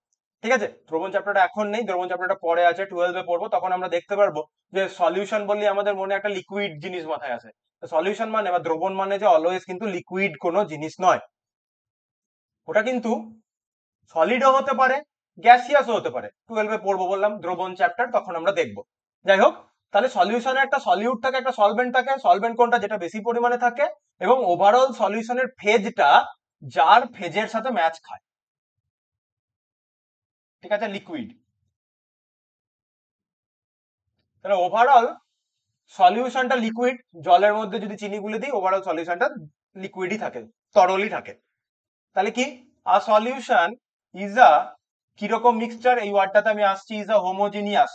A: ঠিক আছে, দ্রবণ চ্যাপ্টারটা এখন নেই, দ্রবণ চ্যাপ্টারটা পরে আছে, 12-এ পড়বো, তখন আমরা দেখতে পারবো যে সলিউশন বললে আমাদের মনে একটা লিকুইড জিনিস মাথায় আসে। সলিউশন মানে বা দ্রবণ মানে যে অলওয়েজ কিন্তু লিকুইড কোনো জিনিস নয়, ওটা কিন্তু সলিডও হতে পারে, গ্যাসিয়াসও হতে পারে। 12-এ পড়বো বললাম দ্রবণ চ্যাপ্টার, তখন আমরা দেখবো। যাই হোক, তাহলে সলিউশনে একটা সলিউট থাকে, একটা সলভেন্ট থাকে। সলভেন্ট কোনটা? যেটা বেশি পরিমাণে থাকে, এবং ওভারঅল সলিউশনের ফেজটা যার ফেজের সাথে ম্যাচ খায়। ঠিক আছে, লিকুইড। তাহলে ওভারঅল সলিউশনটা লিকুইড, জলের মধ্যে যদি চিনি গুলে দিই ওভারঅল সলিউশনটা লিকুইডই থাকে, তরলই থাকে। তাহলে কি আ সলিউশন ইজ আ কিরকম মিক্সচার? এই ওয়ার্ডটাতে আমি আসছি, ইজ আ হোমোজিনিয়াস।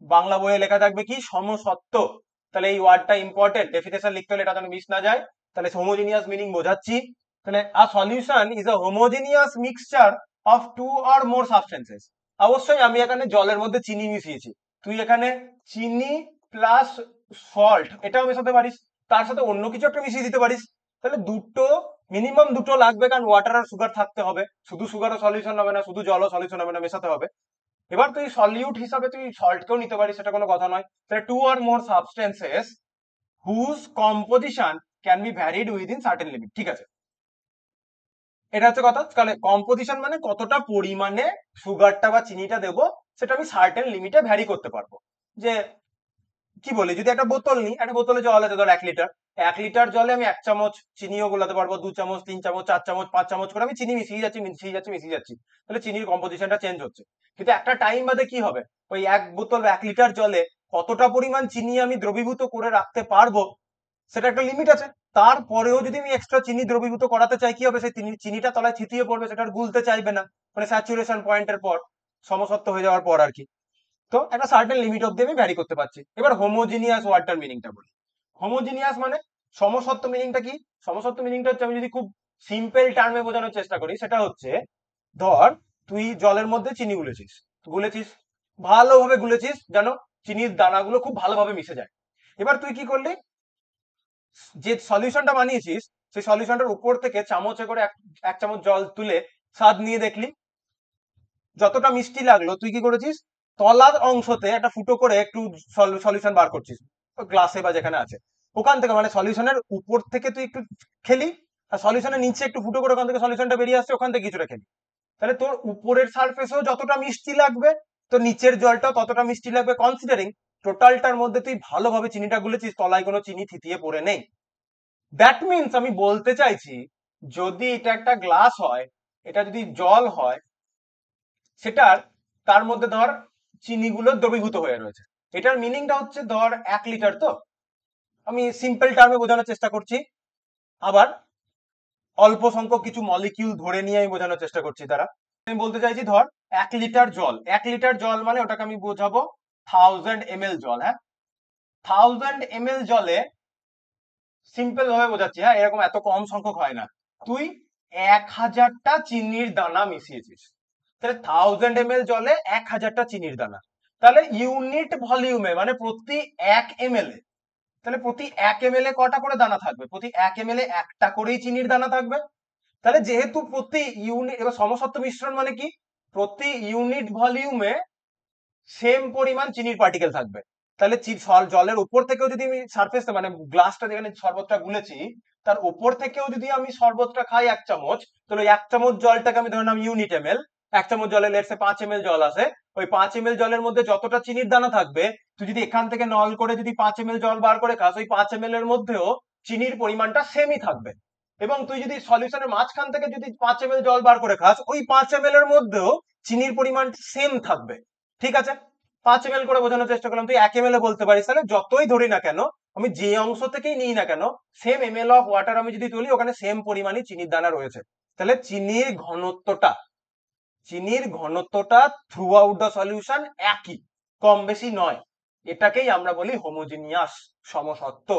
A: বাংলা বইয়ে লেখা থাকবে কি? সমসত্ব। তাহলে এই ওয়ার্ডটা ইম্পর্টেন্ট, ডেফিনেশন লিখতে হলে এটা যেন মিস না যায়। তাহলে হোমোজিনিয়াস মিনিং বোঝাচ্ছি। তাহলে a solution is a homogeneous mixture of two or more substances. অবশ্যই আমি এখানে জলের মধ্যে চিনি মিশিয়েছি, তুই এখানে চিনি প্লাস সল্ট এটাও মেশাতে পারিস, তার সাথে অন্য কিছু একটা মিশিয়ে দিতে পারিস। তাহলে দুটো, মিনিমাম দুটো লাগবে, কারণ ওয়াটার আর সুগার থাকতে হবে, শুধু সুগারও সলিউশন হবে না, শুধু জলও সলিউশন হবে না, মেশাতে হবে। এবার তুই সলিউট হিসাবে তুই সল্টকেও নিতে পারিস, সেটা কোনো কথা নয়। তাহলে two or more substances whose composition can be varied within certain limit. ঠিক আছে, এটা হচ্ছে কথা। তাহলে কম্পোজিশন মানে কতটা পরিমাণে সুগারটা বা চিনিটা দেবো সেটা আমি সার্টেন লিমিটে ভ্যারি করতে পারবো। যে কি বলি, যদি একটা বোতল নিই, একটা বোতলে জল আছে ধর 1 লিটার, 1 লিটার জলে আমি 1 চামচ চিনিও গোলাতে পারবো, 2 চামচ, 3 চামচ, 4 চামচ, 5 চামচ করে আমি চিনি মিশিয়ে যাচ্ছি মিশিয়ে যাচ্ছি মিশিয়ে যাচ্ছি। তাহলে চিনির কম্পোজিশনটা চেঞ্জ হচ্ছে। কিন্তু একটা টাইম বাদে কি হবে, ওই এক বোতল 1 লিটার জলে কতটা পরিমাণ চিনি আমি দ্রবীভূত করে রাখতে পারবো সেটা একটা লিমিট আছে। তারপরেও যদি আমি এক্সট্রা চিনি দ্রবীভূত করাতে চাই, কি হবে? সেই চিনিটা তলায় থিতিয়ে পড়বে, সেটা আর গুলতে চাইবে না, মানে স্যাচুরেশন পয়েন্টের পর, সমসত্ব হয়ে যাওয়ার পর আর কি। তো একটা সার্টেন লিমিট অব্দি আমি ভ্যারি করতে পারছি। এবার হোমোজিনিয়াস ওয়ার্ডটার মিনিংটা বলি। হোমোজিনিয়াস মানে সমসত্ব মিনিংটা কি? সমসত্ব মিনিংটা হচ্ছে, আমি যদি খুব সিম্পল টার্মে বোঝানোর চেষ্টা করি, সেটা হচ্ছে ধর তুই জলের মধ্যে চিনি গুলেছিস, গুলেছিস ভালোভাবে গুলেছিস যেন চিনির দানাগুলো খুব ভালোভাবে মিশে যায়। এবার তুই কি করলি, যে সলিউশনটা বানিয়েছিস সেই সলিউশনটার উপর থেকে চামচে করে এক চামচ জল তুলে স্বাদ নিয়ে দেখলি, যতটা মিষ্টি লাগলো, তুই কি করেছিস, তলার অংশতে একটা ফুটো করে একটু সলিউশন বার করছিস গ্লাসে বা যেখানে আছে, ওখান থেকে মানে সলিউশনের উপর থেকে তুই একটু খেলি, আর সলিউশনের নিচে একটু ফুটো করে ওখান থেকে সলিউশনটা বেরিয়ে আসছে, ওখান থেকে কিছুটা খেলি। তাহলে তোর উপরের সারফেসেও যতটা মিষ্টি লাগবে, তো নিচের জলটা ততটা মিষ্টি লাগবে, কনসিডারিং টোটালটার মধ্যে তুই ভালোভাবে চিনিটা গুলেছিস, তলায় কোনো চিনি থিতিয়ে পড়ে নেই। দ্যাট মিনস আমি বলতে চাইছি, যদি এটা একটা গ্লাস হয়, এটা যদি জল হয়, সেটার তার মধ্যে ধর চিনিগুলো দ্রবীভূত হয়ে রয়েছে। এটার মিনিংটা হচ্ছে ধর 1 লিটার, তো আমি সিম্পল টার্মে বোঝানোর চেষ্টা করছি, আবার অল্প সংখ্যক কিছু মলিকিউল ধরে নিয়ে আমি বোঝানোর চেষ্টা করছি। তারা আমি বলতে চাইছি ধর 1 লিটার জল, 1 লিটার জল মানে ওটাকে আমি বোঝাবো 1000 ml জল। হ্যাঁ, 1000 ml জলে সিম্পল ভাবে বোঝাচ্ছি, হ্যাঁ, এরকম এত কম সংখ্যক হয় না, তুই 1000টা চিনির দানা মিশিয়েছিস, তাহলে 1000 ml জলে 1000টা চিনির দানা, তাহলে ইউনিট ভলিউমে মানে প্রতি 1 ml এ, তাহলে প্রতি 1 ml এ কটা করে দানা থাকবে? প্রতি 1 ml এ একটা করেই চিনির দানা থাকবে। তাহলে যেহেতু প্রতি ইউনিট, এবার সমসত্ব মিশ্রণ মানে কি, প্রতি ইউনিট ভলিউমে সেম পরিমাণ চিনির পার্টিকেল থাকবে। তাহলে জলের উপর থেকেও যদি আমি সারফেস মানে গ্লাসটা যেখানে শরবতটা গুলেছি তার উপর থেকেও যদি আমি শরবতটা খাই 1 চামচ, তাহলে 1 চামচ জলটাকে আমি ধরে নিলাম ইউনিট এমএল, 1 চামচ জলে লেটসে 5 ml জল আছে, ওই 5 ml জলের মধ্যে যতটা চিনির দানা থাকবে, তুই যদি এখান থেকে নল করে যদি 5 ml জল বার করে খাস, ওই 5 ml এর মধ্যেও চিনির পরিমাণটা সেমই থাকবে। এবং তুই যদি সলিউশনের মাঝখান থেকে যদি 5 ml জল বার করে খাস, ওই 5 ml এর মধ্যেও চিনির পরিমাণ সেম থাকবে। ঠিক আছে, 5 ml করে বোঝানোর চেষ্টা করলাম, তুই 1 ml এ বলতে পারিস, তাহলে যতই ধরি না কেন, আমি যে অংশ থেকেই নিই না কেন, সেম ml অফ ওয়াটার আমি যদি তুলি, ওখানে সেম পরিমাণই চিনির দানা রয়েছে। তাহলে চিনির ঘনত্বটা থ্রু আউট দ্য সলিউশন একই, কম বেশি নয়। এটাকেই আমরা বলি হোমোজিনিয়াস, সমসত্ব।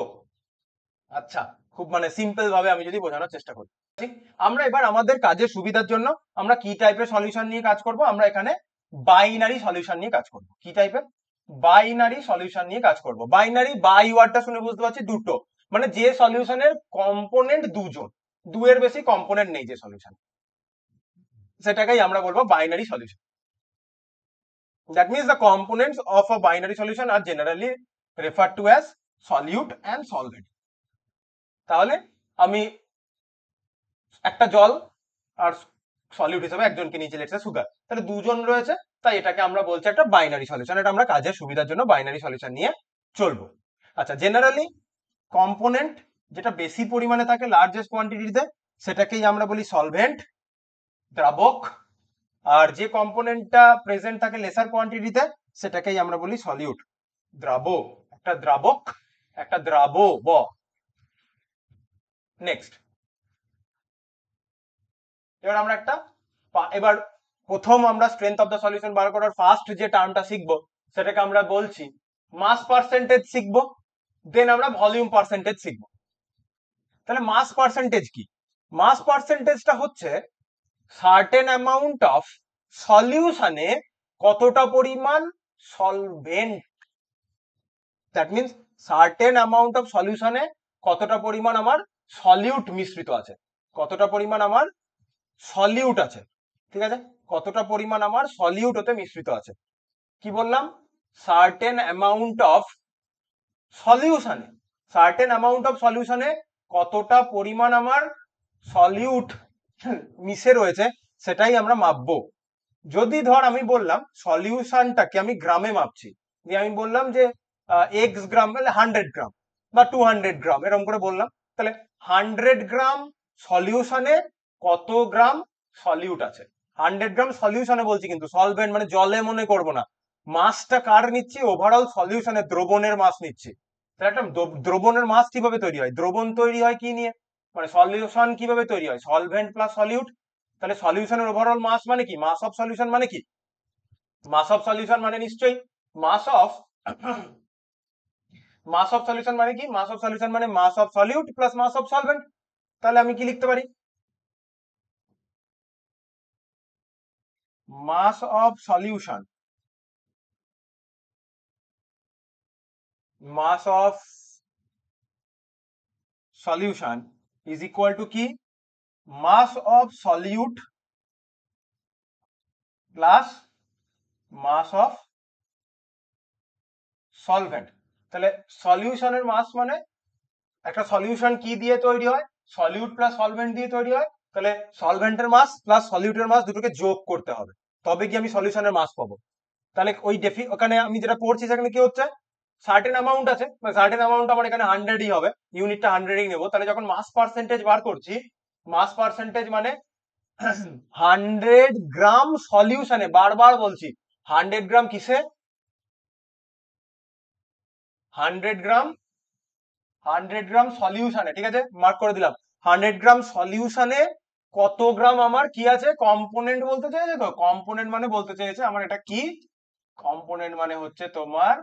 A: আচ্ছা, খুব মানে সিম্পল ভাবে আমি যদি বোঝানোর চেষ্টা করি, আমরা এবার আমাদের কাজের সুবিধার জন্য আমরা কি টাইপের সলিউশন নিয়ে কাজ করব? আমরা এখানে বাইনারি সলিউশন নিয়ে কাজ করব। কি টাইপের? বাইনারি সলিউশন নিয়ে কাজ করব। বাইনারি, বাই ওয়ার্ডটা শুনে বুঝতে পারছি দুটো, মানে যে সলিউশনের কম্পোনেন্ট দুজন, দুয়ের বেশি কম্পোনেন্ট নেই যে সলিউশন, সেটাকেই আমরা বলবো binary solution. That means the components of a binary solution are generally refer to as solute and solvent. তাহলে আমি একটা জল আর সলিউট হিসেবে একজনকে নিয়েছি, লেটস সুগার, তাহলে দুজন রয়েছে, তাই এটাকে আমরা বলছি একটা বাইনারি সলিউশন। এটা আমরা কাজের সুবিধার জন্য বাইনারি সলিউশন নিয়ে চলবো। আচ্ছা, জেনারেলি কম্পোনেন্ট যেটা বেশি পরিমাণে থাকে লার্জেস্ট কোয়ান্টিটিতে, সেটাকেই আমরা বলি সলভেন্ট, দ্রাবক। আর যে কম্পোনেন্টটা প্রেজেন্ট থাকে লেসার কোয়ান্টিটিতে, সেটাকেই আমরা বলি সলিউট, দ্রাবক। একটা দ্রাবক, একটা দ্রাবব। নেক্সট, এবার আমরা এবার প্রথম আমরা স্ট্রেংথ অফ দ্য সলিউশন বার করার ফার্স্ট যে টার্মটা শিখবো, সেটাকে আমরা বলছি মাস পার্সেন্টেজ শিখবো, দেন আমরা ভলিউম পার্সেন্টেজ শিখবো। তাহলে মাস পার্সেন্টেজ কি? মাস পার্সেন্টেজটা হচ্ছে সার্টেন অ্যামাউন্ট অফ সলিউশনে কতটা পরিমাণ solvent, that means certain amount of সলিউশনে কতটা পরিমাণ আমার সলিউট মিশ্রিত আছে, কতটা পরিমাণ আমার সলিউট আছে। ঠিক আছে, কতটা পরিমাণ আমার সলিউট হতে মিশ্রিত আছে। কি বললাম? সার্টেন অ্যামাউন্ট অফ সলিউশনে, সার্টেন অ্যামাউন্ট অফ সলিউশনে কতটা পরিমাণ আমার সলিউট মিশে রয়েছে, সেটাই আমরা মাপবো। যদি ধর আমি বললাম সলিউশনটাকে আমি গ্রামে মাপছি, যে আমি বললাম যে এক্স গ্রাম, মানে 100 গ্রাম বা 200 গ্রাম এরকম করে বললাম, তাহলে 100 গ্রাম সলিউশনে কত গ্রাম সলিউট আছে। 100 গ্রাম সলিউশনে বলছি, কিন্তু সলভেন্ট মানে জলে মনে করবো না, মাসটা কার নিচ্ছি? ওভারঅল সলিউশনে দ্রবণের মাস নিচ্ছি। তাহলে একটা দ্রবণের মাস কিভাবে তৈরি হয়? দ্রবণ তৈরি হয় কি নিয়ে, মানে সলিউশন কিভাবে তৈরি হয়? Solvent plus solute. তাহলে সলিউশনের ওভারঅল মাস মানে কি? মাস অফ সলিউশন মানে কি? মাস অফ সলিউশন মানে নিশ্চয়ই mass of mass of solution মানে কি? মাস অফ সলিউশন মানে mass of solute plus mass of solvent. তাহলে আমি কি লিখতে পারি? Mass of solution, mass of solution is equal to কি? Mass of solute plus mass of solvent. তাহলে সলিউশনের মাস মানে, একটা সলিউশন কি দিয়ে তৈরি হয়? সলিউট প্লাস সলভেন্ট দিয়ে তৈরি হয়। তাহলে সলভেন্টের মাস প্লাস সলিউটের মাস দুটোকে যোগ করতে হবে, তবে কি আমি সলিউশনের মাস পাবো। তাহলে ওই ওখানে আমি যেটা পড়ছি সেখানে কি হচ্ছে, সার্টেন অ্যামাউন্ট আছে, সার্টেন অ্যামাউন্ট আমার এখানে 100ই হবে, ইউনিটটা 100ই নেবো। তাহলে যখন মাস পার্সেন্টেজ বার করছি, মাস পার্সেন্টেজ মানে 100 গ্রাম সলিউশনে, বারবার বলছি 100 গ্রাম কিসে, 100 গ্রাম, 100 গ্রাম সলিউশনে, ঠিক আছে, মার্ক করে দিলাম। 100 গ্রাম সলিউশনে কত গ্রাম আমার কি আছে, কম্পোনেন্ট বলতে চেয়েছে, তো কম্পোনেন্ট মানে বলতে চেয়েছে আমার এটা কি, কম্পোনেন্ট মানে হচ্ছে তোমার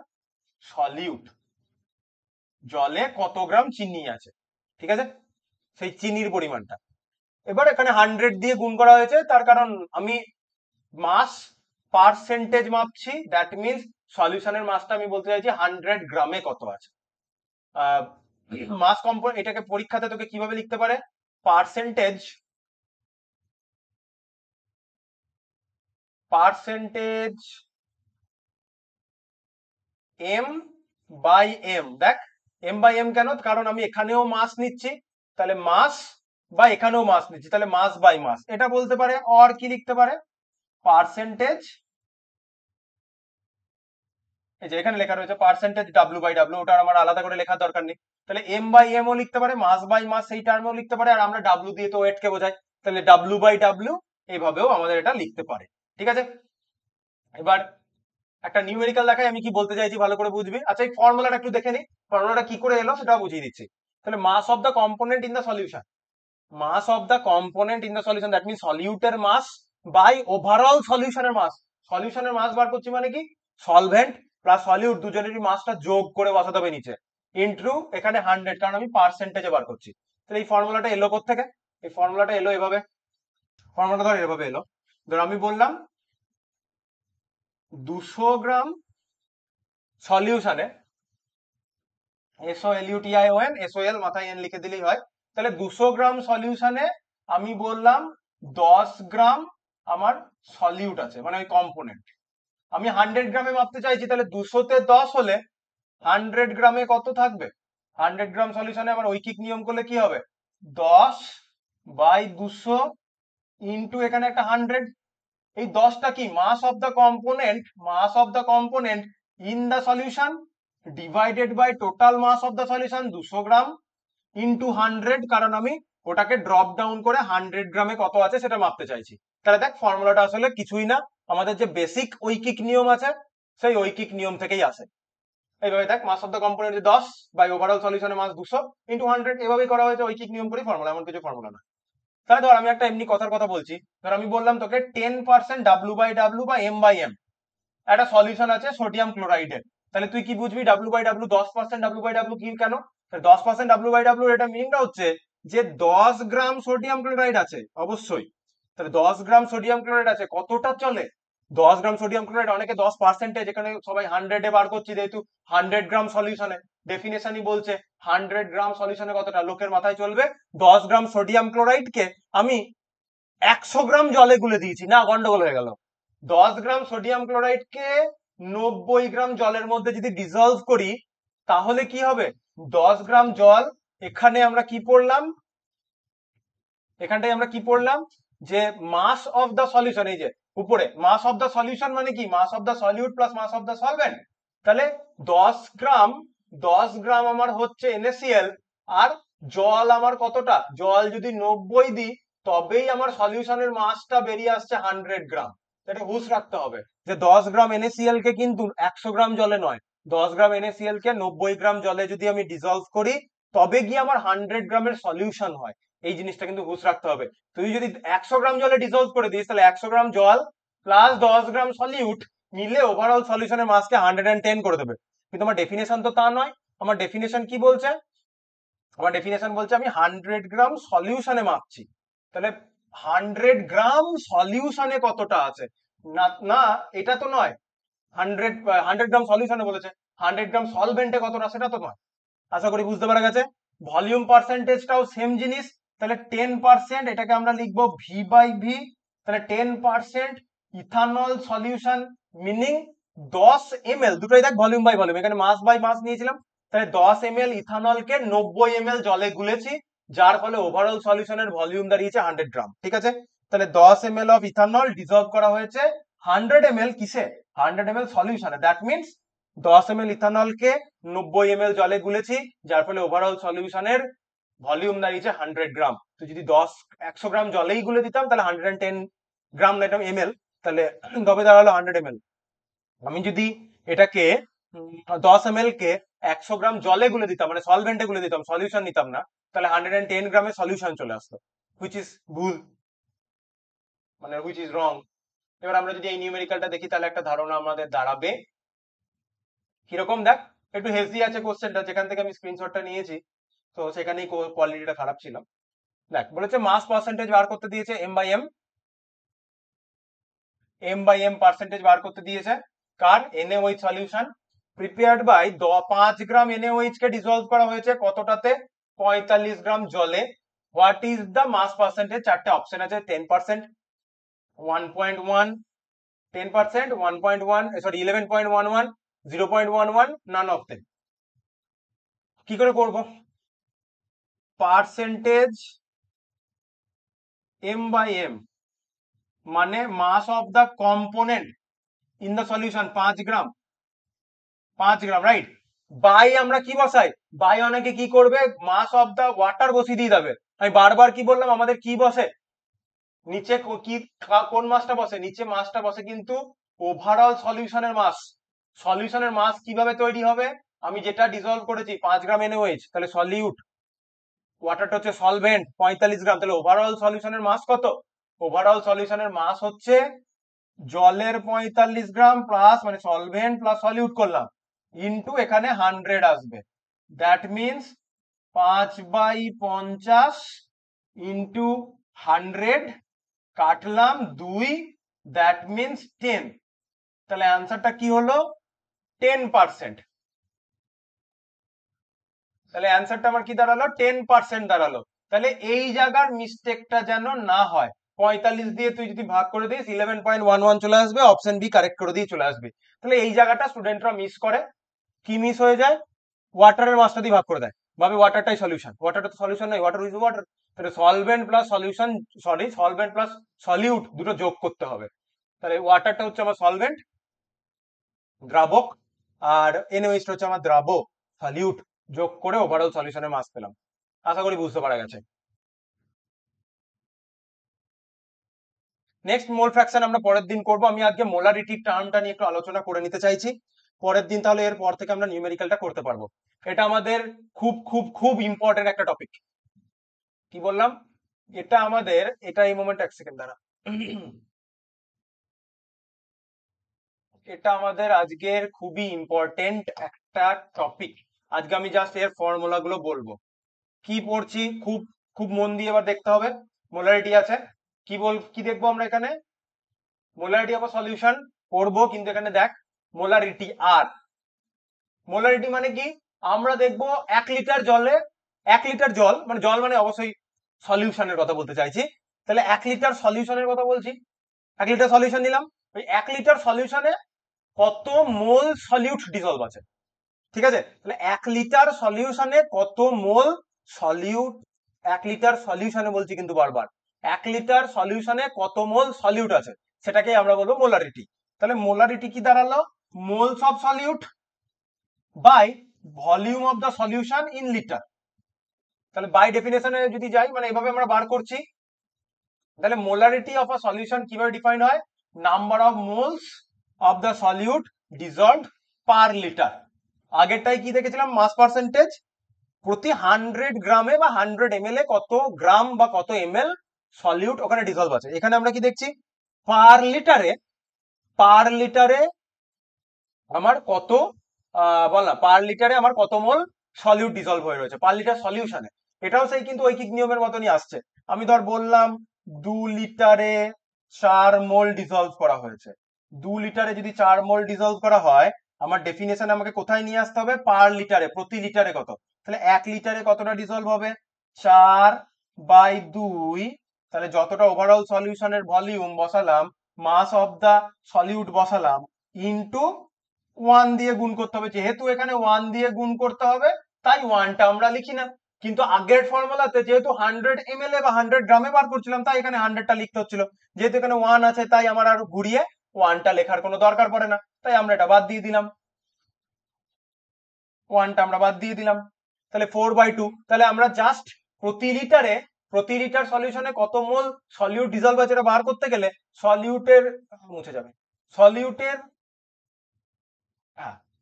A: সলিউট, জলে কত গ্রাম চিনি আছে, ঠিক আছে, সেই চিনির পরিমাণটা। এবার এখানে 100 দিয়ে গুণ করা হয়েছে, তার কারণ আমি মাস পার্সেন্টেজ মাপছি, দ্যাট মিনস সলিউশনের মাসটা আমি বলতে চাইছি 100 গ্রামে কত আছে। মাস কম্পোনেন্ট, এটাকে পরীক্ষাতে তোকে কিভাবে লিখতে পারে, percentage, percentage M by M. দেখ এম বাই এম কেন, কারণ আমি এখানেও মাস নিচ্ছি, তাহলে মাস, বা এখানেও মাস নিচ্ছি, তাহলে মাস বাই মাস, এটা বলতে পারে। আর কি লিখতে পারে, পার্সেন্টেজ, এই যে এখানে লেখা রয়েছে পার্সেন্টেজ ডাব্লিউ বাই ডাব্লিউ, ওটা আমার আলাদা করে লেখার দরকার নেই। তাহলে এম বাই এম ও লিখতে পারে, মাস বাই মাস সেই টার্মেও লিখতে পারে, আর আমরা ডাব্লিউ দিয়ে তো ওয়েট কে বোঝাই, তাহলে ডাব্লিউ বাই ডাব্লিউ এইভাবেও আমাদের এটা লিখতে পারে, ঠিক আছে। এবার একটা নিউমেরিক্যাল দেখাই, আমি কি বলতে চাইছি ভালো করে বুঝবি। আচ্ছা এই ফর্মুলাটা একটু দেখে নি, ফর্মুলাটা কি করে এলো সেটা বুঝিয়ে দিচ্ছি। তাহলে mass of the component in the solution, mass of the component in the solution, that mean সলিউটের মাস বাই ওভারঅল সলিউশনের মাস। সলিউশনের মাস বার করছি মানে কি, সলভেন্ট প্লাস সলিউট দুজনেরই মাসটা যোগ করে বসাতে হবে নিচে, ইনটু এখানে 100, কারণ আমি পার্সেন্টেজে বার করছি। তাহলে এই ফর্মুলাটা এলো কোত্থেকে, এই ফর্মুলাটা এলো এভাবে, ফর্মুলাটা ধর এভাবে এলো, ধর আমি বললাম 200 গ্রাম সলিউশনে, SOLUTION, SOL মাথায় এন লিখে দিলেই হয়, তাহলে 200 গ্রাম সলিউশনে আমি বললাম 10 গ্রাম আমার সলিউট আছে, মানে ওই কম্পোনেন্ট। আমি 100 গ্রামে মাপতে চাইছি, তাহলে 200-তে 10 হলে 100 গ্রামে কত থাকবে, 100 গ্রাম সলিউশনে আমার ঐকিক নিয়ম করলে কি হবে, 10 বাই 200 ইন্টু এখানে একটা 100। এই 10টা কি, mass of the component, mass of the component in the solution divided by total mass of the solution 200 gram into 100, কারণ আমি ওটাকে ড্রপ ডাউন করে 100 গ্রামে কত আছে সেটা মাপতে চাইছি। তাহলে দেখ ফর্মুলাটা আসলে কিছুই না, আমাদের যে বেসিক ঐকিক নিয়ম আছে সেই ঐকিক নিয়ম থেকেই আসে। এইভাবে দেখ, mass of the component 10 by overall সলিউশনের মাস 200 ইন্টু 100, এভাবেই করা হয়েছে, ঐকিক নিয়ম করি ফর্মুলা, এমন কিছু ফর্মুলা না। তাহলে ধর আমি একটা এমনি কথার কথা বলছি, ধর আমি বললাম তোকে 10% ডাব্লিউ বাই ডাব্লিউ বা এম বাই এম একটা সলিউশন আছে সোডিয়াম ক্লোরাইডের, তাহলে তুই কি বুঝবি W by W, 10% W by W কি কেন, 10% ডাব্লিউ বাই ডাব্লিউ এটা মিনিংটা হচ্ছে যে 10 গ্রাম সোডিয়াম ক্লোরাইড আছে অবশ্যই, তাহলে 10 গ্রাম সোডিয়াম ক্লোরাইড আছে, কতটা চলে 10 গ্রাম সোডিয়াম ক্লোরাইড, অনেকে 10%, এখানে সবাই 100-এ বার করছি, যেহেতু 100 গ্রাম সলিউশনে ডেফিনেশনই বলছে 100 গ্রাম সলিউশনে কতটা, লোকের মাথায় চলবে 10 গ্রাম সোডিয়াম ক্লোরাইডকে আমি 100 গ্রাম জলে গুলে দিয়েছি, না গন্ডগোল হয়ে গেল। 10 গ্রাম সোডিয়াম ক্লোরাইডকে 90 গ্রাম জলের মধ্যে যদি ডিসলভ করি তাহলে কি হবে, 10 গ্রাম জল, এখানে আমরা কি পড়লাম, এখানটায় আমরা কি পড়লাম যে মাস অফ দ্য সলিউশন, এই যে উপরে মাস অফ দ্য সলিউশন মানে কি, mass of the solute plus mass of the solvent. তাহলে 10 গ্রাম, 10 গ্রাম আমার হচ্ছে NaCl, আর জল আমার কতটা, জল যদি 90 দিই তবেই আমার সলিউশনের মাসটা বেরিয়ে আসছে 100 গ্রাম। এটা হুঁশ রাখতে হবে যে 10 গ্রাম NaCl কে কিন্তু 100 গ্রাম জলে নয়, 10 গ্রাম NaCl কে 90 গ্রাম জলে যদি আমি ডিসলভ করি তবে গিয়ে আমার 100 গ্রামের সলিউশন হয়। এই জিনিসটা কিন্তু হুঁশ রাখতে হবে। তুই যদি 100 গ্রাম জলে ডিসলভ করে দিস তাহলে 100 গ্রাম জল প্লাস 10 গ্রাম সলিউট মিলে ওভারঅল সলিউশনের মাসকে 110 করে দেবে, কিন্তু আমার ডেফিনেশন তো তা নয়। আমার ডেফিনেশন কি বলছে, আমার ডেফিনেশন বলছে আমি 100 গ্রাম সলিউশনে মাপছি, তাহলে 100 গ্রাম সলিউশনে কতটা আছে, না না এটা তো নয়, 100 গ্রাম সলিউশনে বলেছে, 100 গ্রাম সলভেন্টে কতটা সেটা তো নয়। আশা করি বুঝতে পারা গেছে। ভলিউম পার্সেন্টেজটাও সেম জিনিস, তাহলে 10%, এটাকে আমরা লিখবো ভি বাই ভি, তাহলে 10% ইথানল সলিউশন মিনিং 10 ml, দুটোই দেখ ভলিউম বাই ভলিউম, এখানে মাস বাই মাস নিয়েছিলাম, তাহলে 10 ml ইথানলকে 90 ml জলে গুলেছি, যার ফলে ওভারঅল সলিউশনের ভলিউম দাঁড়িয়েছে 100 গ্রাম, ঠিক আছে। তাহলে 10 ml অফ ইথানল ডিসলভ করা হয়েছে 100 ml কিসে? 100 ml সলিউশনে। দ্যাট মিনস 10 ml ইথানলকে 90 ml জলে গুলেছি, যার ফলে ওভারঅল সলিউশনের ভলিউম দাঁড়িয়েছে 100 গ্রাম। তো যদি 100 গ্রাম জলেই গুলে দিতাম তাহলে 110 গ্রাম না ml, তাহলে তবে দাঁড়ালো 100 ml। আমি যদি এটাকে 10 ml কে 100 গ্রাম জলে গুলে দিতাম, মানে সলভেন্টে গুলে দিতাম, সলিউশন নিতাম না, তাহলে 110 গ্রামের সলিউশন চলে আসতো, হুইচ ইজ ভুল, মানে হুইচ ইজ রং। এবার আমরা যদি এই নিউমেরিক্যালটা দেখি তাহলে একটা ধারণা আমাদের দাঁড়াবে কিরকম। দেখ, একটু হেজি আছে কোশ্চেনটা, যেখান থেকে আমি স্ক্রিনশটটা নিয়েছি, তো সেখানেই কোয়ালিটিটা খারাপ ছিল। দেখ, বলেছে মাস পার্সেন্টেজ বার করতে দিয়েছে এম বাই এম পার্সেন্টেজ বার করতে দিয়েছে। কার? NaOH solution prepared by 5 gram NaOH কে ডিসলভ করা হয়েছে কতটাতে? 45 গ্রাম জলে। What is the mass percentage? চারটে অপশন আছে, 10%, 1.1, 10%, 1.1, সরি 11.11, 0.11, নান অফ দেম। কি করে করব? পার্সেন্টেজ এম বাই এম মানে mass of the component in the solution 5 gram, 5 gram, right. By আমরা কি বসাই? বাই অনেকে কি করবে, মাস অফ দা ওয়াটার বসিয়ে দিয়ে যাবে। আমি বারবার কি বললাম, আমাদের কি বসে নিচে, কি কোন মাসটা বসে? নিচে মাসটা বসে কিন্তু ওভারঅল সলিউশনের মাস। সলিউশনের মাস কিভাবে তৈরি হবে? আমি যেটা ডিসলভ করেছি 5 গ্রাম NaOH, তাহলে সলিউট, ওয়াটারটা হচ্ছে সলভেন্ট 45 গ্রাম, তাহলে ওভারঅল সলিউশনের মাস কত? ওভারঅল সলিউশনের মাস হচ্ছে জলের 45 গ্রাম প্লাস, মানে সলভেন্ট প্লাস সলিউট করলাম, ইনটু এখানে 100 আসবে। দ্যাট মিনস 5/50 ইনটু 100 কাটলাম 2, দ্যাট মিনস 10। তাহলে অ্যান্সারটা কি হলো? 10%। তাহলে অ্যান্সারটা আমার কি দাঁড়ালো? 10% দাঁড়ালো। তাহলে এই জায়গার মিস্টেকটা যেন না হয়। 45 দিয়ে তুই যদি ভাগ করে দিস 11.11 চলে আসবে, অপশন বি কারেক্ট করে দিয়ে চলে আসবে। তাহলে এই জায়গাটা স্টুডেন্টরা মিস করে। কি মিস হয়ে যায়? ওয়াটারের মাসটা দিয়ে ভাগ করে দেয়, ভাবে ওয়াটারটাই সলিউশন। ওয়াটারটা তো সলিউশন নয়, ওয়াটার ইজ ওয়াটার। তাহলে solvent plus solution, sorry solvent plus solute দুটো যোগ করতে হবে। তাহলে ওয়াটারটা হচ্ছে আমার সলভেন্ট, দ্রাবক, আর NaOH হচ্ছে আমার দ্রাবক, সলিউট, যোগ করে ওভারঅল সলিউশনের মাস পেলাম। আশা করি বুঝতে পারা গেছে। নেক্সট মোল ফ্র্যাকশন আমরা পরের দিন করব। আমি আজকে মোলারিটি টার্মটা নিয়ে একটু আলোচনা করে নিতে চাইছি পরের দিন, তাহলে এরপর থেকে আমরা নিউমেরিক্যালটা করতে পারবো। এটা আমাদের খুব খুব খুব ইম্পর্টেন্ট একটা টপিক। কি বললাম? এটা আমাদের, এটা এই মোমেন্ট, এক সেকেন্ড দাঁড়া, এটা আমাদের আজকের খুবই ইম্পর্টেন্ট একটা টপিক। আজকে আমি জাস্ট এর ফর্মুলা গুলো বলবো। কি পড়ছি খুব খুব মন দিয়ে এবার দেখতে হবে। মোলারিটি আছে, কি দেখবো আমরা এখানে? মোলারিটি অফ সলিউশন পড়বো, কিন্তু এখানে দেখ মোলারিটি আর মোলারিটি মানে কি? আমরা দেখবো 1 লিটার জলে, 1 লিটার জল, মানে জল মানে অবশ্যই সলিউশনের কথা বলতে চাইছি। তাহলে 1 লিটার সলিউশনের কথা বলছি, 1 লিটার সলিউশন নিলাম, ওই 1 লিটার সলিউশনে কত মোল সলিউট ডিসলভ আছে, ঠিক আছে? তাহলে 1 লিটার সলিউশনে কত মোল সলিউট, 1 লিটার সলিউশনে বলছি কিন্তু বারবার, 1 লিটার সলিউশনে কত মোল সলিউট আছে, সেটাকে আমরা বলবো মোলারিটি। তাহলে মোলারিটি কি দাঁড়ালো? Moles of solute by volume of the solution in litre. তাহলে বাই ডেফিনেশনে যদি যাই, মানে এভাবে আমরা বার করছি। তাহলে মোলারিটি অফ আ সলিউশন কিভাবে ডিফাইন্ড হয়? Number of moles of the solute dissolved per litre. আগেরটাই কি দেখেছিলাম? মাস পার্সেন্টেজ প্রতি 100 গ্রামে বা 100 ml এ কত গ্রাম বা কত ml সলিউট ওখানে ডিসলভ আছে। এখানে আমরা কি দেখছি? পার লিটারে, পার লিটারে আমার কত, বল না, পার লিটারে আমার কত মোল সলিউট ডিসলভ হয়ে রয়েছে পার লিটার সলিউশনে। এটাও সেই কিন্তু ঐকিক নিয়মের মতনই আসছে। আমি ধর বললাম 2 লিটারে 4 মোল ডিসলভ করা হয়েছে। 2 লিটারে যদি 4 মোল ডিসলভ করা হয়, আমার ডেফিনেশন আমাকে কোথায় নিয়ে আসতে হবে? পার লিটারে, প্রতি লিটারে কত। তাহলে 1 লিটারে কতটা ডিসলভ হবে? 4/2। তাহলে যতটা ওভারঅল সলিউশনের ভলিউম বসালাম, মাস অফ দা সলিউট বসালাম, ইনটু 1 দিয়ে গুণ করতে হবে। যেহেতু এখানে 1 দিয়ে গুণ করতে হবে, তাই 1টা আমরা লিখি না। কিন্তু আগের ফর্মুলাতে যেহেতু 100 ml বা 100 গ্রামে বার করছিলাম, তাই এখানে 100টা লিখতে হচ্ছিল। যেহেতু এখানে 1 আছে, তাই আমার আর ঘুরিয়ে ওয়ানটা লেখার কোনো দরকার পড়ে না, তাই আমরা এটা বাদ দিয়ে দিলাম, ওয়ানটা আমরা বাদ দিয়ে দিলাম। তাহলে 4/2, তাহলে আমরা জাস্ট প্রতি লিটার সলিউশনে কত মোল সলিউট ডিজলভ আছে এটা বার করতে গেলে সলিউটের মুছে যাবে, সলিউটের